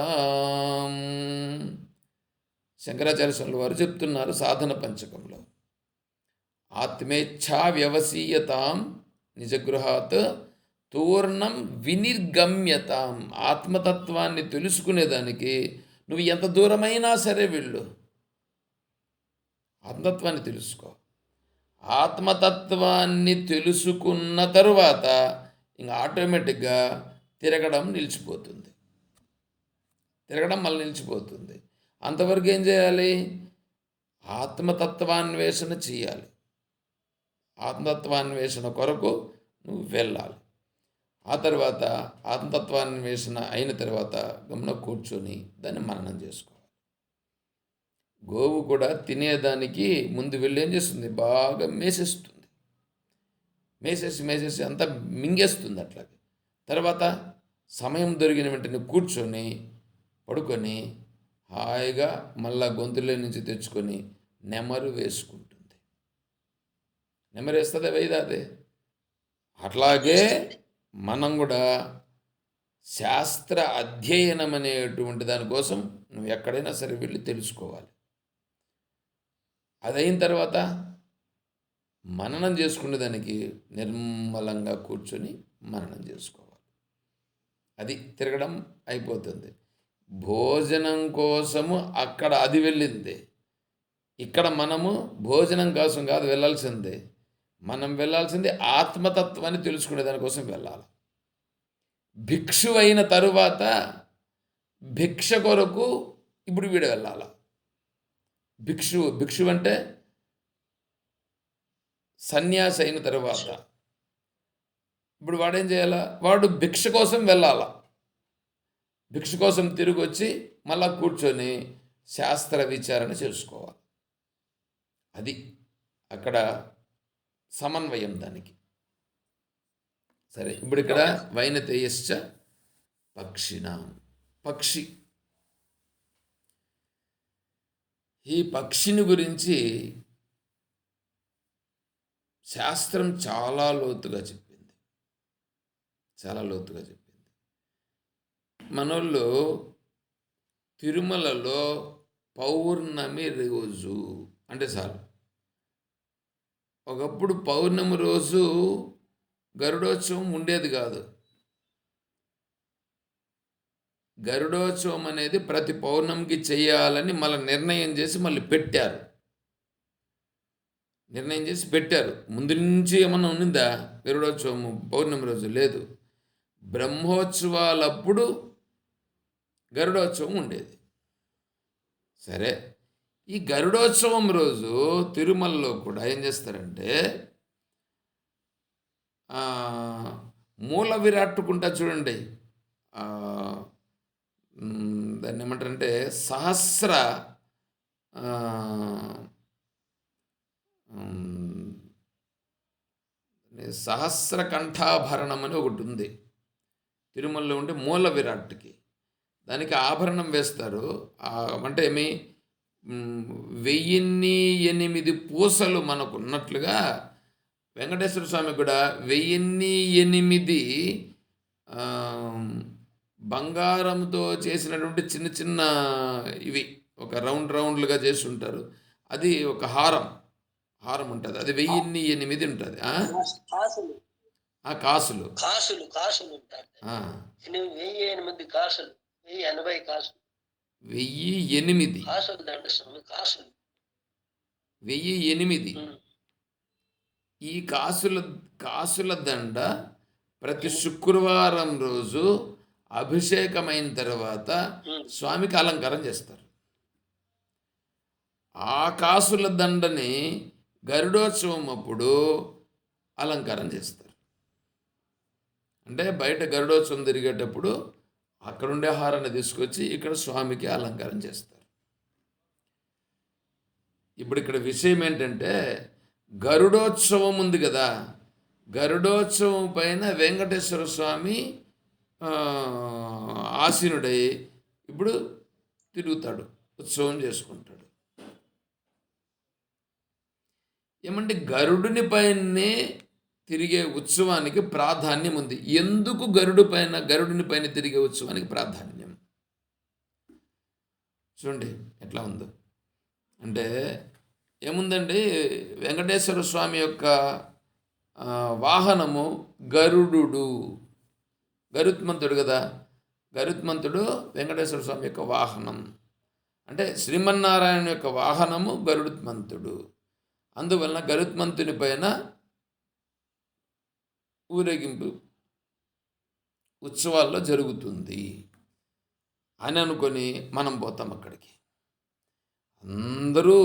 శంకరాచార్య స్వామి వారు చెప్తున్నారు సాధన పంచకంలో, ఆత్మేచ్ఛా వ్యవసీయతాం నిజగృహాత్ తూర్ణం వినిర్గమ్యతాం. ఆత్మతత్వాన్ని తెలుసుకునేదానికి నువ్వు ఎంత దూరమైనా సరే వెళ్ళు, ఆత్మతత్వాన్ని తెలుసుకో. ఆత్మతత్వాన్ని తెలుసుకున్న తరువాత ఇంకా ఆటోమేటిక్గా తిరగడం నిలిచిపోతుంది. తిరగడం మళ్ళీ నిలిచిపోతుంది. అంతవరకు ఏం చేయాలి? ఆత్మతత్వాన్వేషణ చేయాలి. ఆత్మతత్వాన్వేషణ కొరకు నువ్వు వెళ్ళాలి. ఆ తర్వాత ఆత్మతత్వాన్వేషణ అయిన తర్వాత గమనం కూర్చొని దాన్ని మననం చేసుకోవాలి. గోవు కూడా తినేదానికి ముందు వెళ్ళి ఏం చేస్తుంది? బాగా మేసేస్తుంది. మేసేసి అంతా మింగేస్తుంది. అట్లాగే తర్వాత సమయం దొరికిన వెంటనే కూర్చొని పడుకొని హాయిగా మళ్ళా గొంతులో నుంచి తెచ్చుకొని నెమరు వేసుకుంటుంది. నెమరు వేస్తుందా? వేయదా? అదే అట్లాగే మనం కూడా శాస్త్ర అధ్యయనం అనేటువంటి దానికోసం నువ్వు ఎక్కడైనా సరే వెళ్ళి తెలుసుకోవాలి. అదైన తర్వాత మననం చేసుకునే దానికి నిర్మలంగా కూర్చొని మననం చేసుకోవాలి. అది తిరగడం అయిపోతుంది. భోజనం కోసము అక్కడ అది వెళ్ళింది. ఇక్కడ మనము భోజనం కోసం కాదు వెళ్ళాల్సిందే. మనం వెళ్ళాల్సింది ఆత్మతత్వాన్ని తెలుసుకునే దానికోసం వెళ్ళాలి. భిక్షు అయిన తరువాత భిక్ష కొరకు ఇప్పుడు వీడు వెళ్ళాలి. భిక్షు అంటే సన్యాసి అయిన తరువాత ఇప్పుడు వాడేం చేయాలా? వాడు భిక్ష కోసం వెళ్ళాల. భిక్ష కోసం తిరిగి వచ్చి మళ్ళా కూర్చొని శాస్త్ర విచారణ చేసుకోవాలి. అది అక్కడ సమన్వయం దానికి. సరే, ఇప్పుడు ఇక్కడ వైనతేయశ్చ పక్షిణాం. పక్షి, ఈ పక్షిని గురించి శాస్త్రం చాలా లోతుగా చెప్పింది. చాలా లోతుగా చెప్పింది. మనోళ్ళు తిరుమలలో పౌర్ణమి రోజు అంటే చాలు. ఒకప్పుడు పౌర్ణమి రోజు గరుడోత్సవం ఉండేది కాదు. గరుడోత్సవం అనేది ప్రతి పౌర్ణమికి చేయాలని మళ్ళీ నిర్ణయం చేసి మళ్ళీ పెట్టారు. ముందు నుంచి ఏమన్నా ఉన్నిందా గరుడోత్సవము పౌర్ణమి రోజు? లేదు. బ్రహ్మోత్సవాలప్పుడు గరుడోత్సవం ఉండేది. సరే, ఈ గరుడోత్సవం రోజు తిరుమలలో కూడా ఏం చేస్తారంటే ఆ, మూల విరాట్టుకుంటా చూడండి. ఆ, దాన్ని ఏమంటారంటే సహస్ర ఆ, ఉమ్, సహస్ర కంఠాభరణం అని ఒకటి ఉంది తిరుమలలో ఉండే మూల విరాట్కి. దానికి ఆభరణం వేస్తారు. అంటే ఏమి, 1008 పూసలు మనకు ఉన్నట్లుగా వెంకటేశ్వర స్వామి కూడా 1008 ఆ, బంగారంతో చేసినటువంటి చిన్న చిన్న ఇవి ఒక రౌండ్ రౌండ్లుగా చేసి ఉంటారు. అది ఒక హారం హారం ఉంటుంది. అది 1008 ఉంటుంది. కాసులు ఆ కాసులు కాసులు కాసులు ఉంటాయి. ఆ, 1008 కాసులు, 1080 కాసులు 1008 కాసులు దండ స్వామి కాసులు. 1008 ఉమ్. ఈ కాసుల దండ ప్రతి శుక్రవారం రోజు అభిషేకమైన తర్వాత స్వామికి అలంకారం చేస్తారు. ఆ కాసుల దండని గరుడోత్సవం అప్పుడు అలంకారం చేస్తారు. అంటే బయట గరుడోత్సవం తిరిగేటప్పుడు అక్కడుండే హారాన్ని తీసుకొచ్చి ఇక్కడ స్వామికి అలంకారం చేస్తారు. ఇప్పుడు ఇక్కడ విషయం ఏంటంటే గరుడోత్సవం ఉంది కదా, గరుడోత్సవం పైన వెంకటేశ్వర స్వామి ఆసీనుడై ఇప్పుడు తిరుగుతాడు, ఉత్సవం చేసుకుంటాడు. ఏమంటే గరుడుని పైనే తిరిగే ఉత్సవానికి ప్రాధాన్యం ఉంది. ఎందుకు గరుడుని పైన తిరిగే ఉత్సవానికి ప్రాధాన్యం చూడండి ఎట్లా ఉందో. అంటే ఏముందండి, వెంకటేశ్వర స్వామి యొక్క వాహనము గరుడు, గరుత్మంతుడు కదా. గరుత్మంతుడు వెంకటేశ్వర స్వామి యొక్క వాహనం. అంటే శ్రీమన్నారాయణ యొక్క వాహనము గరుత్మంతుడు. అందువలన గరుత్మంతుని పైన ఊరేగింపు ఉత్సవాల్లో జరుగుతుంది అని అనుకొని మనం పోతాం అక్కడికి. అందరూ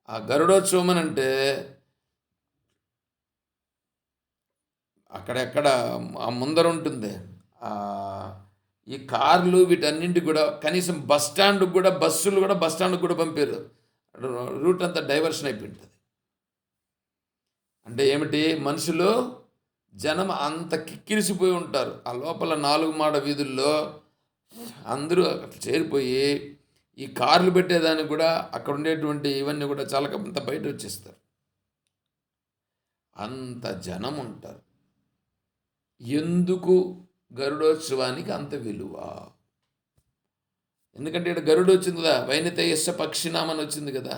ఆ గరుడోత్సవం అని అంటే అక్కడెక్కడ ఆ ముందర ఉంటుంది. ఈ కార్లు వీటన్నింటి కూడా కనీసం బస్సులు కూడా బస్ స్టాండ్కి కూడా పంపారు. రూట్ అంతా డైవర్షన్ అయిపోయి ఉంటుంది. అంటే ఏమిటి, మనుషులు జనం అంత కిక్కిరిసిపోయి ఉంటారు. ఆ లోపల 4 మాడ వీధుల్లో అందరూ అక్కడ చేరిపోయి ఈ కార్లు పెట్టేదానికి కూడా అక్కడ ఉండేటువంటి ఇవన్నీ కూడా చాలకంత బయట వచ్చేస్తారు. అంత జనం ఉంటారు. ఎందుకు గరుడోత్సవానికి అంత విలువ? ఎందుకంటే ఇక్కడ గరుడు వచ్చింది కదా, వైనతేయస్య పక్షినామని వచ్చింది కదా.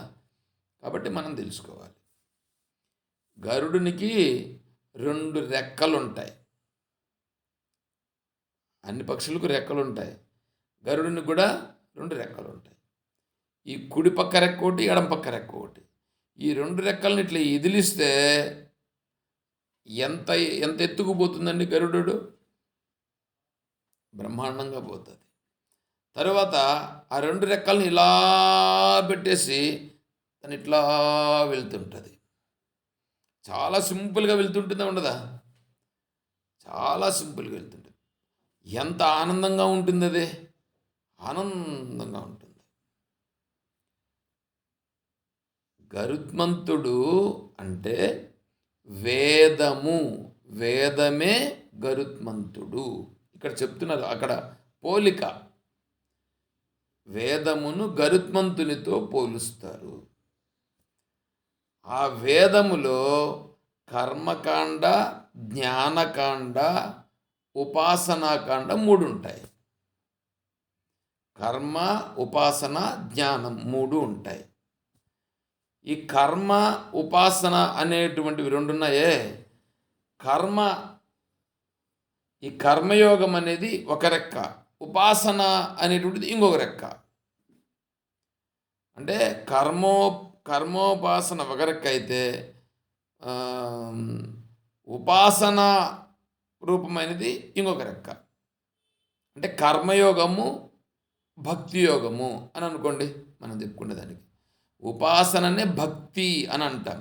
కాబట్టి మనం తెలుసుకోవాలి, గరుడునికి 2 రెక్కలు ఉంటాయి. అన్ని పక్షులకు రెక్కలు ఉంటాయి, గరుడునికి కూడా 2 రెక్కలు ఉంటాయి. ఈ కుడి పక్క రెక్క ఒకటి, ఎడం పక్క రెక్క ఒకటి. ఈ 2 రెక్కలను ఇట్లా ఇదిలిస్తే ఎంత ఎంత ఎత్తుకు పోతుందండి గరుడు? బ్రహ్మాండంగా పోతుంది. తర్వాత ఆ 2 రెక్కల్ని ఇలా పెట్టేసి తను ఇట్లా వెళ్తుంటుంది. చాలా సింపుల్గా వెళ్తుంటుందా ఉండదా? చాలా సింపుల్గా వెళ్తుంటుంది. ఎంత ఆనందంగా ఉంటుంది అది, ఆనందంగా ఉంటుంది. గరుత్మంతుడు అంటే వేదమే గరుత్మంతుడు. ఇక్కడ చెప్తున్నారు, అక్కడ పోలిక. వేదమును గరుత్మంతునితో పోలుస్తారు. ఆ వేదములో కర్మకాండ, జ్ఞానకాండ, ఉపాసనాకాండ 3 ఉంటాయి. కర్మ, ఉపాసన, జ్ఞానం 3 ఉంటాయి. ఈ కర్మ, ఉపాసన అనేటువంటివి 2 ఉన్నాయే. ఈ కర్మయోగం అనేది ఒక రెక్క, ఉపాసన అనేటువంటిది ఇంకొక రెక్క. అంటే కర్మోపాసన ఒక రెక్క అయితే ఉపాసన రూపమైనది ఇంకొక రెక్క. అంటే కర్మయోగము, భక్తి యోగము అని అనుకోండి మనం చెప్పుకునేదానికి. ఉపాసననే భక్తి అని అంటాం.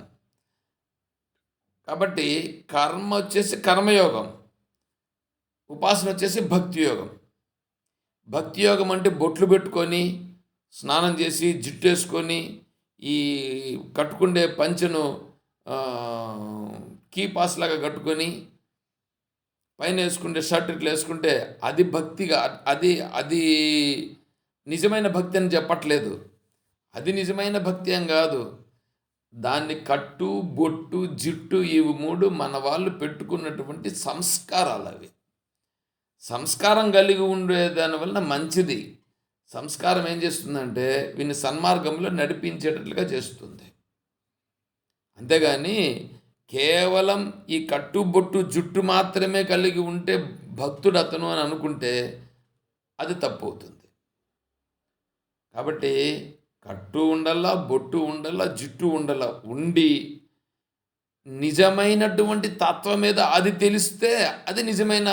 కాబట్టి కర్మ వచ్చేసి కర్మయోగం, ఉపాసన వచ్చేసి భక్తి యోగం. భక్తి యోగం అంటే బొట్లు పెట్టుకొని స్నానం చేసి జుట్టు వేసుకొని ఈ కట్టుకుండే పంచెను కీ పాస్ లాగా కట్టుకొని పైన వేసుకుంటే షర్ట్ ఇట్లా వేసుకుంటే అది భక్తిగా, అది అది నిజమైన భక్తి అని చెప్పట్లేదు. అది నిజమైన భక్తి ఏం కాదు. దాన్ని కట్టు బొట్టు జిట్టు ఇవి 3 మన వాళ్ళు పెట్టుకున్నటువంటి సంస్కారాలు. అవి సంస్కారం కలిగి ఉండే దానివల్ల మంచిది. సంస్కారం ఏం చేస్తుందంటే వీని సన్మార్గంలో నడిపించేటట్లుగా చేస్తుంది. అంతేగాని కేవలం ఈ కట్టుబొట్టు జుట్టు మాత్రమే కలిగి ఉంటే భక్తుడు అతను అని అనుకుంటే అది తప్పు అవుతుంది. కాబట్టి కట్టు ఉండల్లా, బొట్టు ఉండల్లా, జుట్టు ఉండల్లా, ఉండి నిజమైనటువంటి తత్వం మీద అది తెలిస్తే అది నిజమైన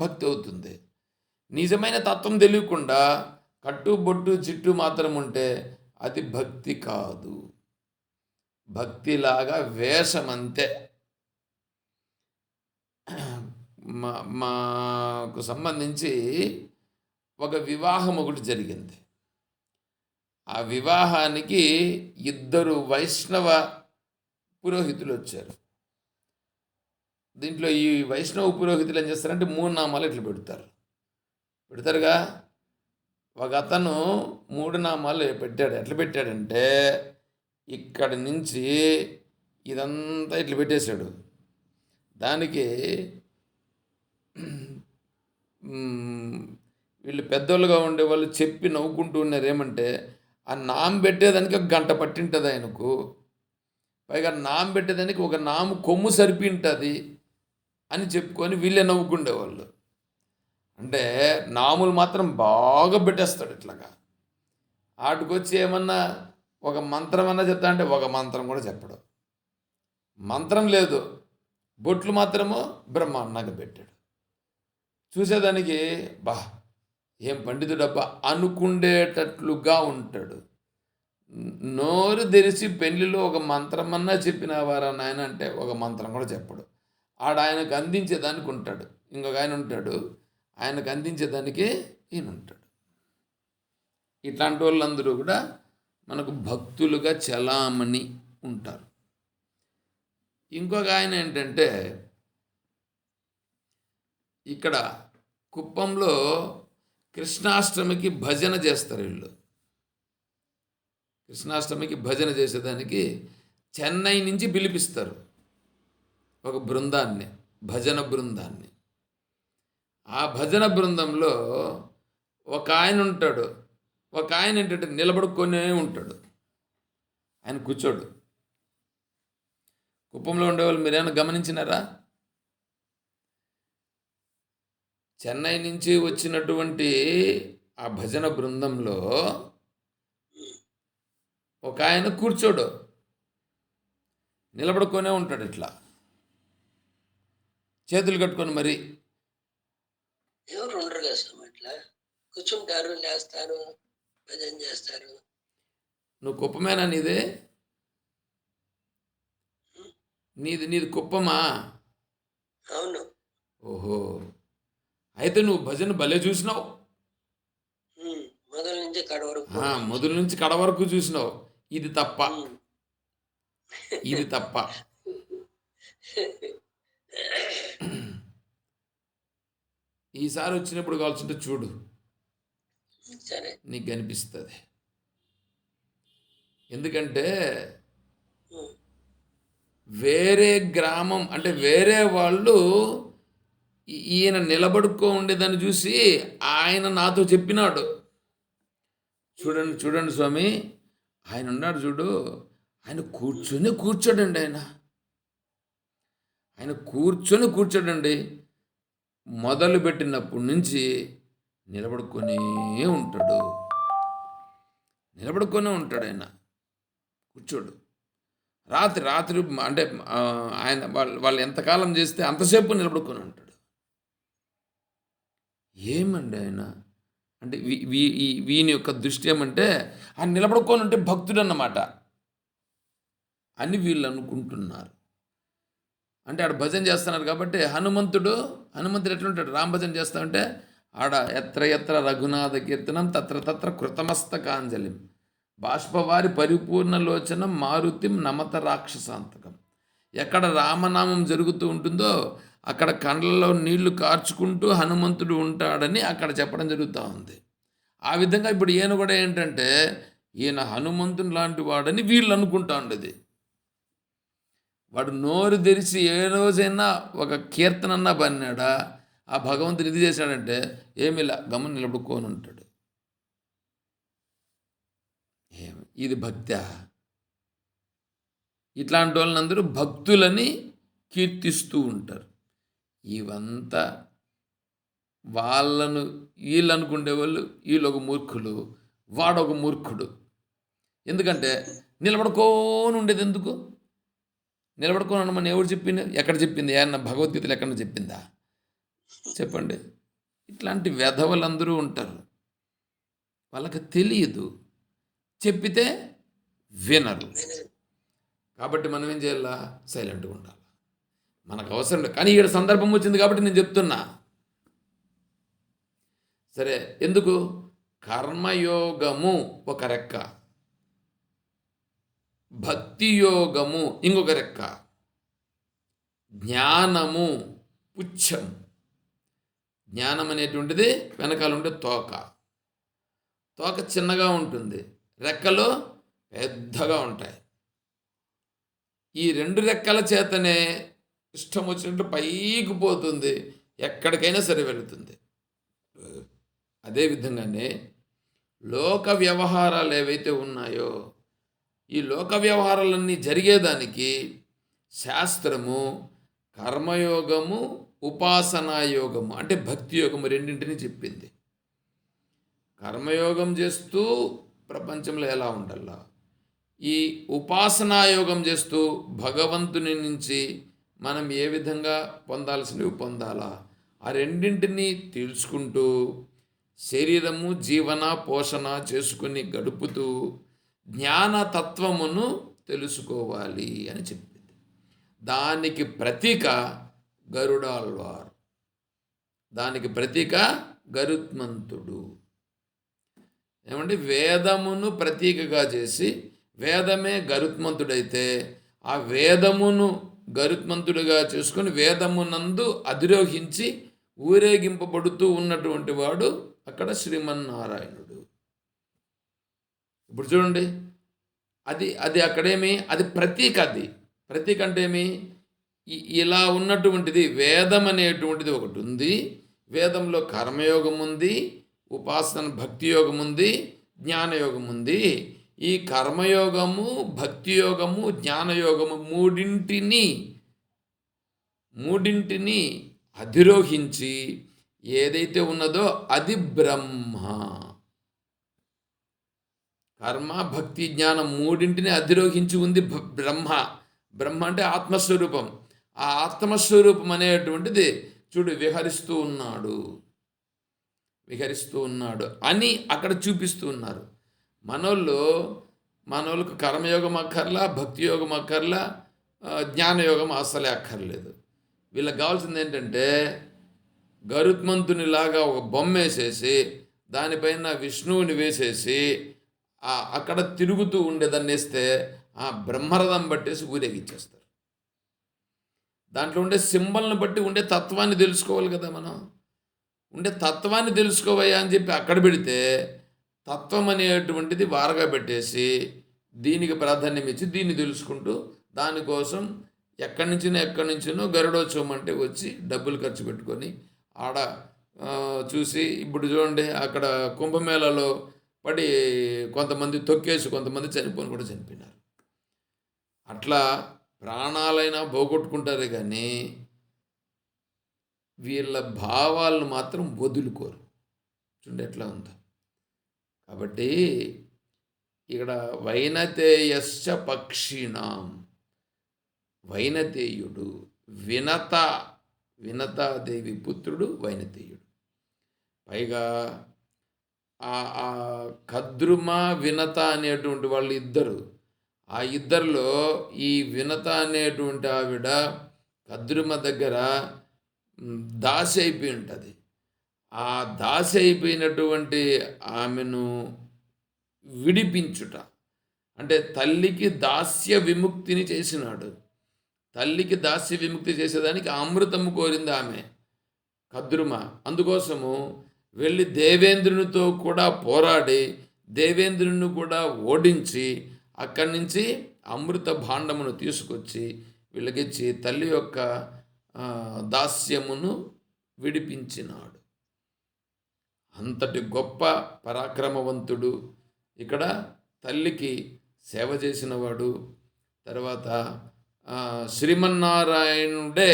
భక్తి అవుతుంది. నిజమైన తత్వం తెలియకుండా కట్టు బొట్టు జిట్టు మాత్రం ఉంటే అది భక్తి కాదు. భక్తిలాగా వేషమంతే. మాకు సంబంధించి ఒక వివాహం ఒకటి జరిగింది. ఆ వివాహానికి 2 వైష్ణవ పురోహితులు వచ్చారు. దీంట్లో ఈ వైష్ణవ పురోహితులు ఏం చేస్తారంటే 3 నామాలు ఇట్లా పెడతారుగా. ఒక అతను 3 నామాలు పెట్టాడు. ఎట్లా పెట్టాడంటే ఇక్కడి నుంచి ఇదంతా ఇట్లా పెట్టేశాడు. దానికి వీళ్ళు పెద్దోళ్ళుగా ఉండే వాళ్ళు చెప్పి నవ్వుకుంటూ ఉన్నారు. ఏమంటే ఆ నామ్ పెట్టేదానికి 1 గంట పట్టింటుంది ఆయనకు. పైగా నామ్ పెట్టేదానికి ఒక నాము కొమ్ము సరిపింటుంది అని చెప్పుకొని వీళ్ళే నవ్వుకుండేవాళ్ళు. అంటే నాములు మాత్రం బాగా పెట్టేస్తాడు ఇట్లాగా. ఆటికొచ్చి ఏమన్నా ఒక మంత్రం అన్నా చెప్తా అంటే ఒక మంత్రం కూడా చెప్పడు. మంత్రం లేదు, బొట్లు మాత్రము బ్రహ్మాండంగా పెట్టాడు. చూసేదానికి ఏం పండితుడబ్బా అనుకుండేటట్లుగా ఉంటాడు. నోరు తెరిచి పెళ్ళిలో ఒక మంత్రం అన్నా చెప్పినవారా నాయన అంటే ఒక మంత్రం కూడా చెప్పడు. ఆయనకు అందించేదానికి ఉంటాడు, ఇంకొక ఆయన ఉంటాడు, ఆయనకు అందించేదానికి ఈయన ఉంటాడు. ఇట్లాంటి వాళ్ళందరూ కూడా మనకు భక్తులుగా చలామణి ఉంటారు. ఇంకొక ఆయన ఏంటంటే ఇక్కడ కుప్పంలో కృష్ణాష్టమికి భజన చేస్తారు వీళ్ళు. కృష్ణాష్టమికి భజన చేసేదానికి చెన్నై నుంచి పిలిపిస్తారు ఒక బృందాన్ని, భజన బృందాన్ని. ఆ భజన బృందంలో ఒక ఆయన ఉంటాడు. ఒక ఆయన ఏంటంటే నిలబడుకొనే ఉంటాడు, ఆయన కూర్చోడు. కుప్పంలో ఉండేవాళ్ళు మీరేమైనా గమనించినారా? చెన్నై నుంచి వచ్చినటువంటి ఆ భజన బృందంలో ఒక ఆయన కూర్చోడు, నిలబడుకొనే ఉంటాడు. ఇట్లా చేతులు కట్టుకొని మరి. ఎవరు ఉండరు కదా స్వామి, ఇట్లా కూర్చుంటారు, లేస్తారు, భజన చేస్తారు. నువ్వు కుప్పమేనా? నీదే నీది కుప్పమా? అవును. ఓహో, అయితే నువ్వు భజన భలే చూసినావు. మొదలు నుంచి కడ వరకు, మొదలు నుంచి కడ వరకు చూసినావు. ఇది తప్ప, ఇది తప్ప. ఈసారి వచ్చినప్పుడు కావాల్సింటే చూడు, సరే నీకు కనిపిస్తుంది. ఎందుకంటే వేరే గ్రామం అంటే వేరే వాళ్ళు ఈయన నిలబడుకో ఉండేదాన్ని చూసి ఆయన నాతో చెప్పినాడు, చూడండి స్వామి, ఆయన ఉన్నాడు చూడు, ఆయన కూర్చోడండి. ఆయన కూర్చోడండి. మొదలు పెట్టినప్పటి నుంచి నిలబడుకొనే ఉంటాడు. ఆయన కూర్చోడు. రాత్రి అంటే ఆయన వాళ్ళు ఎంతకాలం చేస్తే అంతసేపు నిలబడుకొని ఉంటాడు. ఏమండి ఆయన అంటే వీని యొక్క దృష్టి ఏమంటే ఆయన నిలబడుకొని ఉంటే భక్తుడు అన్నమాట అని వీళ్ళు అనుకుంటున్నారు. అంటే ఆడ భజన చేస్తున్నారు కాబట్టి హనుమంతుడు ఎట్లుంటాడు? రామ భజన చేస్తా ఉంటే ఆడ ఎత్ర ఎత్ర రఘునాథ కీర్తనం తత్ర తత్ర కృతమస్తకాంజలిం బాష్పవారి పరిపూర్ణ లోచనం మారుతిం నమత రాక్షసాంతకం. ఎక్కడ రామనామం జరుగుతూ ఉంటుందో అక్కడ కండ్లలో నీళ్లు కార్చుకుంటూ హనుమంతుడు ఉంటాడని అక్కడ చెప్పడం జరుగుతూ ఉంది. ఆ విధంగా ఇప్పుడు ఈయన కూడా ఏంటంటే ఈయన హనుమంతుని లాంటి వాడని వీళ్ళు అనుకుంటా ఉండేది. వాడు నోరు తెరిచి ఏ రోజైనా ఒక కీర్తనన్నా పన్నాడా? ఆ భగవంతుడు ఇది చేశాడంటే ఏమిలా గమని నిలబడుకొని ఉంటాడు. ఇది భక్త్యా? ఇట్లాంటి వాళ్ళందరూ భక్తులని కీర్తిస్తూ ఉంటారు. ఇవంతా వాళ్ళను వీళ్ళు అనుకునే వాళ్ళు, వీళ్ళు ఒక మూర్ఖులు, వాడొక మూర్ఖుడు. ఎందుకంటే నిలబడుకోని ఉండేది ఎందుకు? నిలబడుకొని ఉండమని ఎవరు చెప్పింది? ఎక్కడ చెప్పింది? ఏమన్నా భగవద్గీతలు ఎక్కడ చెప్పిందా? చెప్పండి. ఇట్లాంటి వెధవలందరూ ఉంటారు. వాళ్ళకి తెలియదు, చెప్పితే వినరు. కాబట్టి మనం ఏం చేయాలా? సైలెంట్గా ఉండాలి. మనకు అవసరం లేదు, కానీ ఈడ సందర్భం వచ్చింది కాబట్టి నేను చెప్తున్నా. సరే, ఎందుకు? కర్మయోగము ఒక రెక్క, భక్తి యోగము ఇంకొక రెక్క, జ్ఞానము పుచ్చం. జ్ఞానం అనేటువంటిది వెనకాల ఉండే తోక చిన్నగా ఉంటుంది, రెక్కలు పెద్దగా ఉంటాయి. ఈ రెండు రెక్కల చేతనే ఇష్టం వచ్చినట్టు పైకి పోతుంది, ఎక్కడికైనా సరే వెళుతుంది. అదేవిధంగానే లోక వ్యవహారాలు ఏవైతే ఉన్నాయో ఈ లోక వ్యవహారాలన్నీ జరిగేదానికి శాస్త్రము కర్మయోగము ఉపాసనాయోగము అంటే భక్తి యోగము రెండింటినీ చెప్పింది. కర్మయోగం చేస్తూ ప్రపంచంలో ఎలా ఉండాలా, ఈ ఉపాసనాయోగం చేస్తూ భగవంతుని నుంచి మనం ఏ విధంగా పొందాల్సినవి పొందాలా, ఆ రెండింటినీ తెలుసుకుంటూ శరీరము జీవన పోషణ చేసుకుని గడుపుతూ జ్ఞానతత్వమును తెలుసుకోవాలి అని చెప్పింది. దానికి ప్రతీక గరుడాళ్వార్, దానికి ప్రతీక గరుత్మంతుడు. ఏమంటే వేదమును ప్రతీకగా చేసి వేదమే గరుత్మంతుడైతే ఆ వేదమును గరుత్మంతుడిగా చేసుకొని వేదమునందు అధిరోహించి ఊరేగింపబడుతూ ఉన్నటువంటి వాడు అక్కడ శ్రీమన్నారాయణుడు. ఇప్పుడు చూడండి, అది అక్కడేమి, అది ప్రతీక. అది ప్రతీక అంటే ఏమి? ఇలా ఉన్నటువంటిది వేదం అనేటువంటిది ఒకటి ఉంది. వేదంలో కర్మయోగం ఉంది, ఉపాసన భక్తి యోగం ఉంది, జ్ఞానయోగం ఉంది. ఈ కర్మయోగము భక్తి యోగము జ్ఞానయోగము మూడింటిని అధిరోహించి ఏదైతే ఉన్నదో అది బ్రహ్మ. కర్మ భక్తి జ్ఞానం మూడింటిని అధిరోహించి ఉంది బ్రహ్మ. బ్రహ్మ అంటే ఆత్మస్వరూపం. ఆ ఆత్మస్వరూపం అనేటువంటిది చూడు విహరిస్తూ ఉన్నాడు అని అక్కడ చూపిస్తూ ఉన్నారు. మనోళ్ళకు కర్మయోగం అక్కర్లా, భక్తి యోగం అక్కర్లా, జ్ఞానయోగం అస్సలే అక్కర్లేదు. వీళ్ళకి కావాల్సింది ఏంటంటే గరుత్మంతునిలాగా ఒక బొమ్మ వేసేసి దానిపైన విష్ణువుని వేసేసి అక్కడ తిరుగుతూ ఉండేదాన్ని వేస్తే ఆ బ్రహ్మరథం పట్టేసి ఊరేగిచ్చేస్తారు. దాంట్లో ఉండే సింబల్ని బట్టి ఉండే తత్వాన్ని తెలుసుకోవాలి కదా. మనం ఉండే తత్వాన్ని తెలుసుకోవయ్యా అని చెప్పి అక్కడ పెడితే తత్వం అనేటువంటిది వారగా పెట్టేసి దీనికి ప్రాధాన్యం ఇచ్చి దీన్ని తెలుసుకుంటూ దానికోసం ఎక్కడి నుంచినో గరుడోత్సవం అంటే వచ్చి డబ్బులు ఖర్చు పెట్టుకొని ఆడ చూసి, ఇప్పుడు చూడండి అక్కడ కుంభమేళాలో పడి కొంతమంది తొక్కేసి కొంతమంది చనిపోని కూడా చనిపోయినారు. అట్లా ప్రాణాలైనా పోగొట్టుకుంటారే కానీ వీళ్ళ భావాలను మాత్రం వదులుకోరు. చూడండి ఎట్లా ఉందో. కాబట్టి ఇక్కడ వైనతేయశ్చ పక్షిణాం, వైనతేయుడు వినతాదేవి పుత్రుడు వైనతేయుడు. పైగా ఆ కద్రుమ వినత అనేటువంటి వాళ్ళు ఇద్దరు. ఆ ఇద్దరిలో ఈ వినత అనేటువంటి ఆవిడ కద్రుమ దగ్గర దాసి అయిపోయి ఉంటుంది. ఆ దాసి అయిపోయినటువంటి ఆమెను విడిపించుట అంటే తల్లికి దాస్య విముక్తిని చేసినాడు. తల్లికి దాస్య విముక్తి చేసేదానికి అమృతము కోరింది ఆమె కద్రుమ. అందుకోసము వెళ్ళి దేవేంద్రునితో కూడా పోరాడి దేవేంద్రుని కూడా ఓడించి అక్కడి నుంచి అమృత భాండమును తీసుకొచ్చి వీళ్ళకిచ్చి తల్లి యొక్క దాస్యమును విడిపించినాడు. అంతటి గొప్ప పరాక్రమవంతుడు. ఇక్కడ తల్లికి సేవ చేసినవాడు. తర్వాత శ్రీమన్నారాయణుడే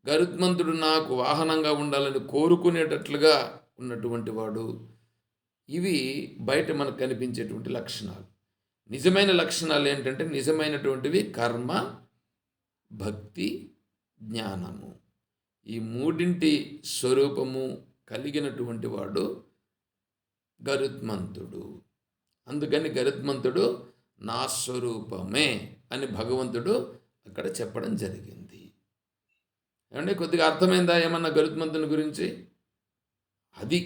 గరుత్మంతుడు నాకు వాహనంగా ఉండాలని కోరుకునేటట్లుగా ఉన్నటువంటి వాడు. ఇవి బయట మనకు కనిపించేటువంటి లక్షణాలు. నిజమైన లక్షణాలు ఏంటంటే నిజమైనటువంటివి కర్మ, భక్తి, జ్ఞానము. ఈ మూడింటి స్వరూపము కలిగినటువంటి వాడు గరుత్మంతుడు. అందుకని గరుత్మంతుడు నా స్వరూపమే అని భగవంతుడు అక్కడ చెప్పడం జరిగింది. ఏమంటే కొద్దిగా అర్థమైందా ఏమన్నా గరుత్మంతుని గురించి? అది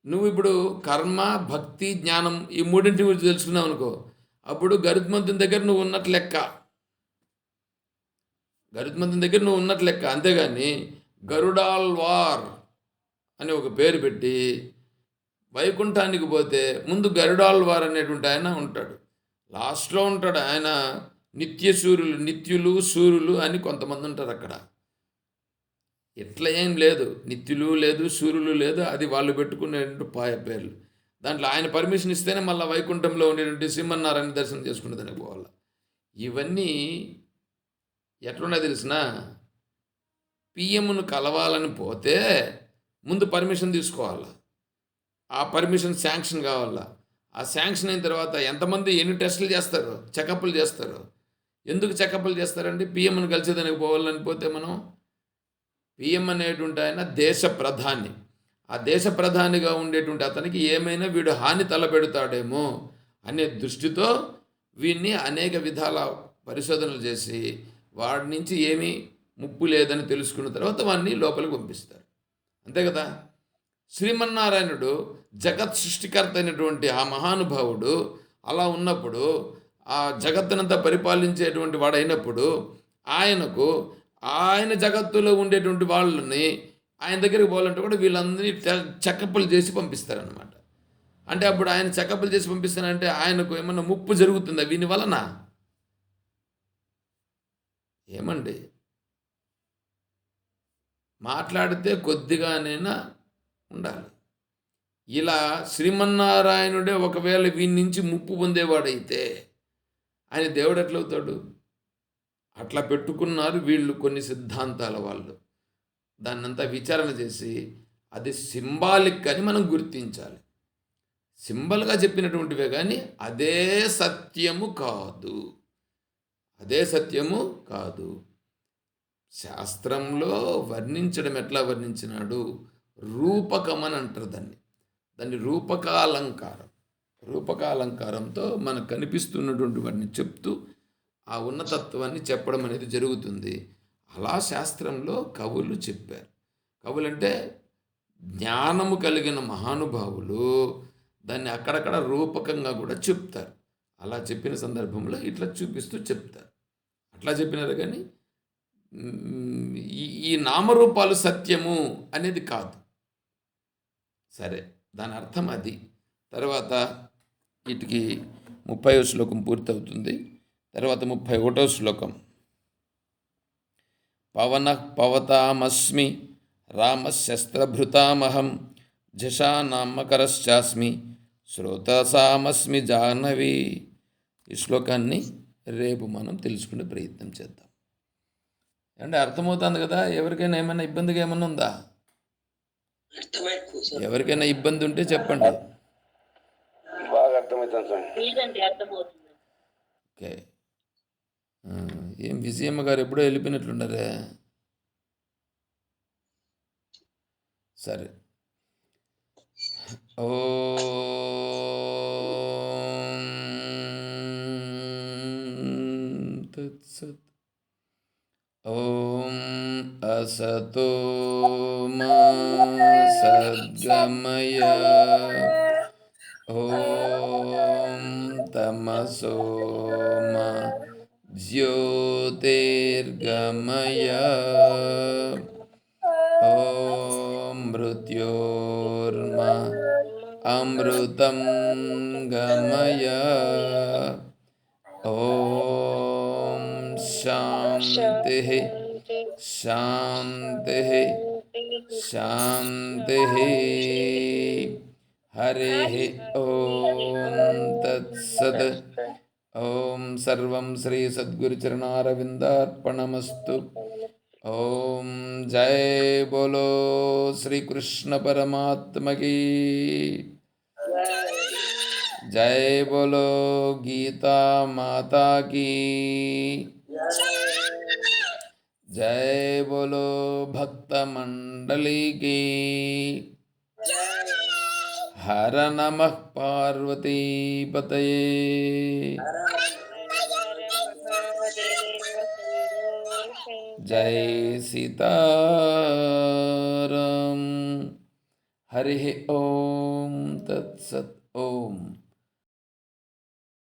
నువ్వు ఇప్పుడు కర్మ, భక్తి, జ్ఞానం ఈ మూడింటి గురించి తెలుసుకున్నావు అనుకో, అప్పుడు గరుత్మంతుని దగ్గర నువ్వు ఉన్నట్లు లెక్క. గరుత్మంతుని దగ్గర నువ్వు ఉన్నట్లు లెక్క. అంతేగాని గరుడాల్వార్ అని ఒక పేరు పెట్టి వైకుంఠానికి పోతే ముందు గరుడాల్వార్ అనేటువంటి ఆయన ఉంటాడు, లాస్ట్లో ఉంటాడు ఆయన. నిత్యులు సూర్యులు అని కొంతమంది ఉంటారు అక్కడ. ఇట్లా ఏం లేదు, నిత్యులు లేదు, సూర్యులు లేదు, అది వాళ్ళు పెట్టుకునేటువంటి పేర్లు. దాంట్లో ఆయన పర్మిషన్ ఇస్తేనే మళ్ళీ వైకుంఠంలో ఉండేటువంటి సింహన్నారాయణ దర్శనం చేసుకునేదానికి పోవాలి. ఇవన్నీ ఎట్లున్నాయి తెలిసిన, పిఎంను కలవాలని పోతే ముందు పర్మిషన్ తీసుకోవాలి. ఆ పర్మిషన్ శాంక్షన్ కావాలా. ఆ శాంక్షన్ అయిన తర్వాత ఎంతమంది ఎన్ని టెస్టులు చేస్తారు, చెకప్లు చేస్తారు. ఎందుకు చెకప్లు చేస్తారండి? పిఎంను కలిసేదానికి పోవాలని పోతే మనం పిఎం అనేటువంటి ఆయన దేశ ప్రధాని. ఆ దేశ ప్రధానిగా ఉండేటువంటి అతనికి ఏమైనా వీడు హాని తలపెడతాడేమో అనే దృష్టితో వీడిని అనేక విధాల పరిశోధనలు చేసి వాడి నుంచి ఏమీ ముప్పు లేదని తెలుసుకున్న తర్వాత వాడిని లోపలికి పంపిస్తారు. అంతే కదా. శ్రీమన్నారాయణుడు జగత్ సృష్టికర్త అయినటువంటి ఆ మహానుభావుడు అలా ఉన్నప్పుడు, ఆ జగత్తునంతా పరిపాలించేటువంటి వాడైనప్పుడు ఆయనకు ఆయన జగత్తులో ఉండేటువంటి వాళ్ళని ఆయన దగ్గరికి పోవాలంటే కూడా వీళ్ళందరినీ చెకప్లు చేసి పంపిస్తారనమాట. అంటే అప్పుడు ఆయన చెకప్లు చేసి పంపిస్తానంటే ఆయనకు ఏమన్నా ముప్పు జరుగుతుందా వీని వలన? ఏమండి, మాట్లాడితే కొద్దిగానైనా ఉండాలి. ఇలా శ్రీమన్నారాయణుడే ఒకవేళ వీని నుంచి ముప్పు పొందేవాడైతే ఆయన దేవుడు ఎట్లవుతాడు? అట్లా పెట్టుకున్నారు వీళ్ళు కొన్ని సిద్ధాంతాల వాళ్ళు. దాన్నంతా విచారణ చేసి అది సింబాలిక్ అని మనం గుర్తించాలి. సింబల్గా చెప్పినటువంటివే కానీ అదే సత్యము కాదు. అదే సత్యము కాదు. శాస్త్రంలో వర్ణించడం ఎట్లా వర్ణించినాడు? రూపకమని అంటారు దాన్ని రూపకాలంకారం. రూపకాలంకారంతో మనకు కనిపిస్తున్నటువంటి వాటిని చెప్తూ ఆ ఉన్నతత్వాన్ని చెప్పడం అనేది జరుగుతుంది. అలా శాస్త్రంలో కవులు చెప్పారు. కవులంటే జ్ఞానము కలిగిన మహానుభావులు దాన్ని అక్కడక్కడ రూపకంగా కూడా చెప్తారు. అలా చెప్పిన సందర్భంలో ఇట్లా చూపిస్తూ చెప్తారు. అట్లా చెప్పినారు కానీ ఈ నామరూపాలు సత్యము అనేది కాదు. సరే, దాని అర్థం అది. తర్వాత వీటికి 30వ శ్లోకం పూర్తవుతుంది. తర్వాత 31వ శ్లోకం. పవన పవతామస్మి రామశస్త్రభృతామహం జశానామకరశ్చాస్మి శ్రోతసామస్మి జాహ్నవి. ఈ శ్లోకాన్ని రేపు మనం తెలుసుకునే ప్రయత్నం చేద్దాం. అంటే అర్థమవుతుంది కదా? ఎవరికైనా ఏమైనా ఇబ్బందిగా ఏమన్నా ఉందా? ఎవరికైనా ఇబ్బంది ఉంటే చెప్పండి. బాగా అర్థమవుతుంది సార్. ఓకే. ఏం విజయమ్మ గారు ఎప్పుడో వెళ్ళిపోయినట్లున్నారే. సరే, తత్సత్. ఓం అసతో మా సద్గమయ, ఓం తమసో మా జ్యోతిర్గమయ, ఓం మృత్యోర్మ అమృతం గమయ, ఓం శాంతి శాంతి శాంతి. హరి ఓం తత్సత్. ఓం సర్వం శ్రీ సద్గురుచరణారవిందార్పణమస్తు. ఓం జై బోలో శ్రీకృష్ణ పరమాత్మకి జై, బోలో గీతా మాతా కీ జై, బోలో భక్త మండలి కీ. హర నమః పార్వతీపతయే. జై సీతారాం. హరి ఓం తత్సత్. ఓం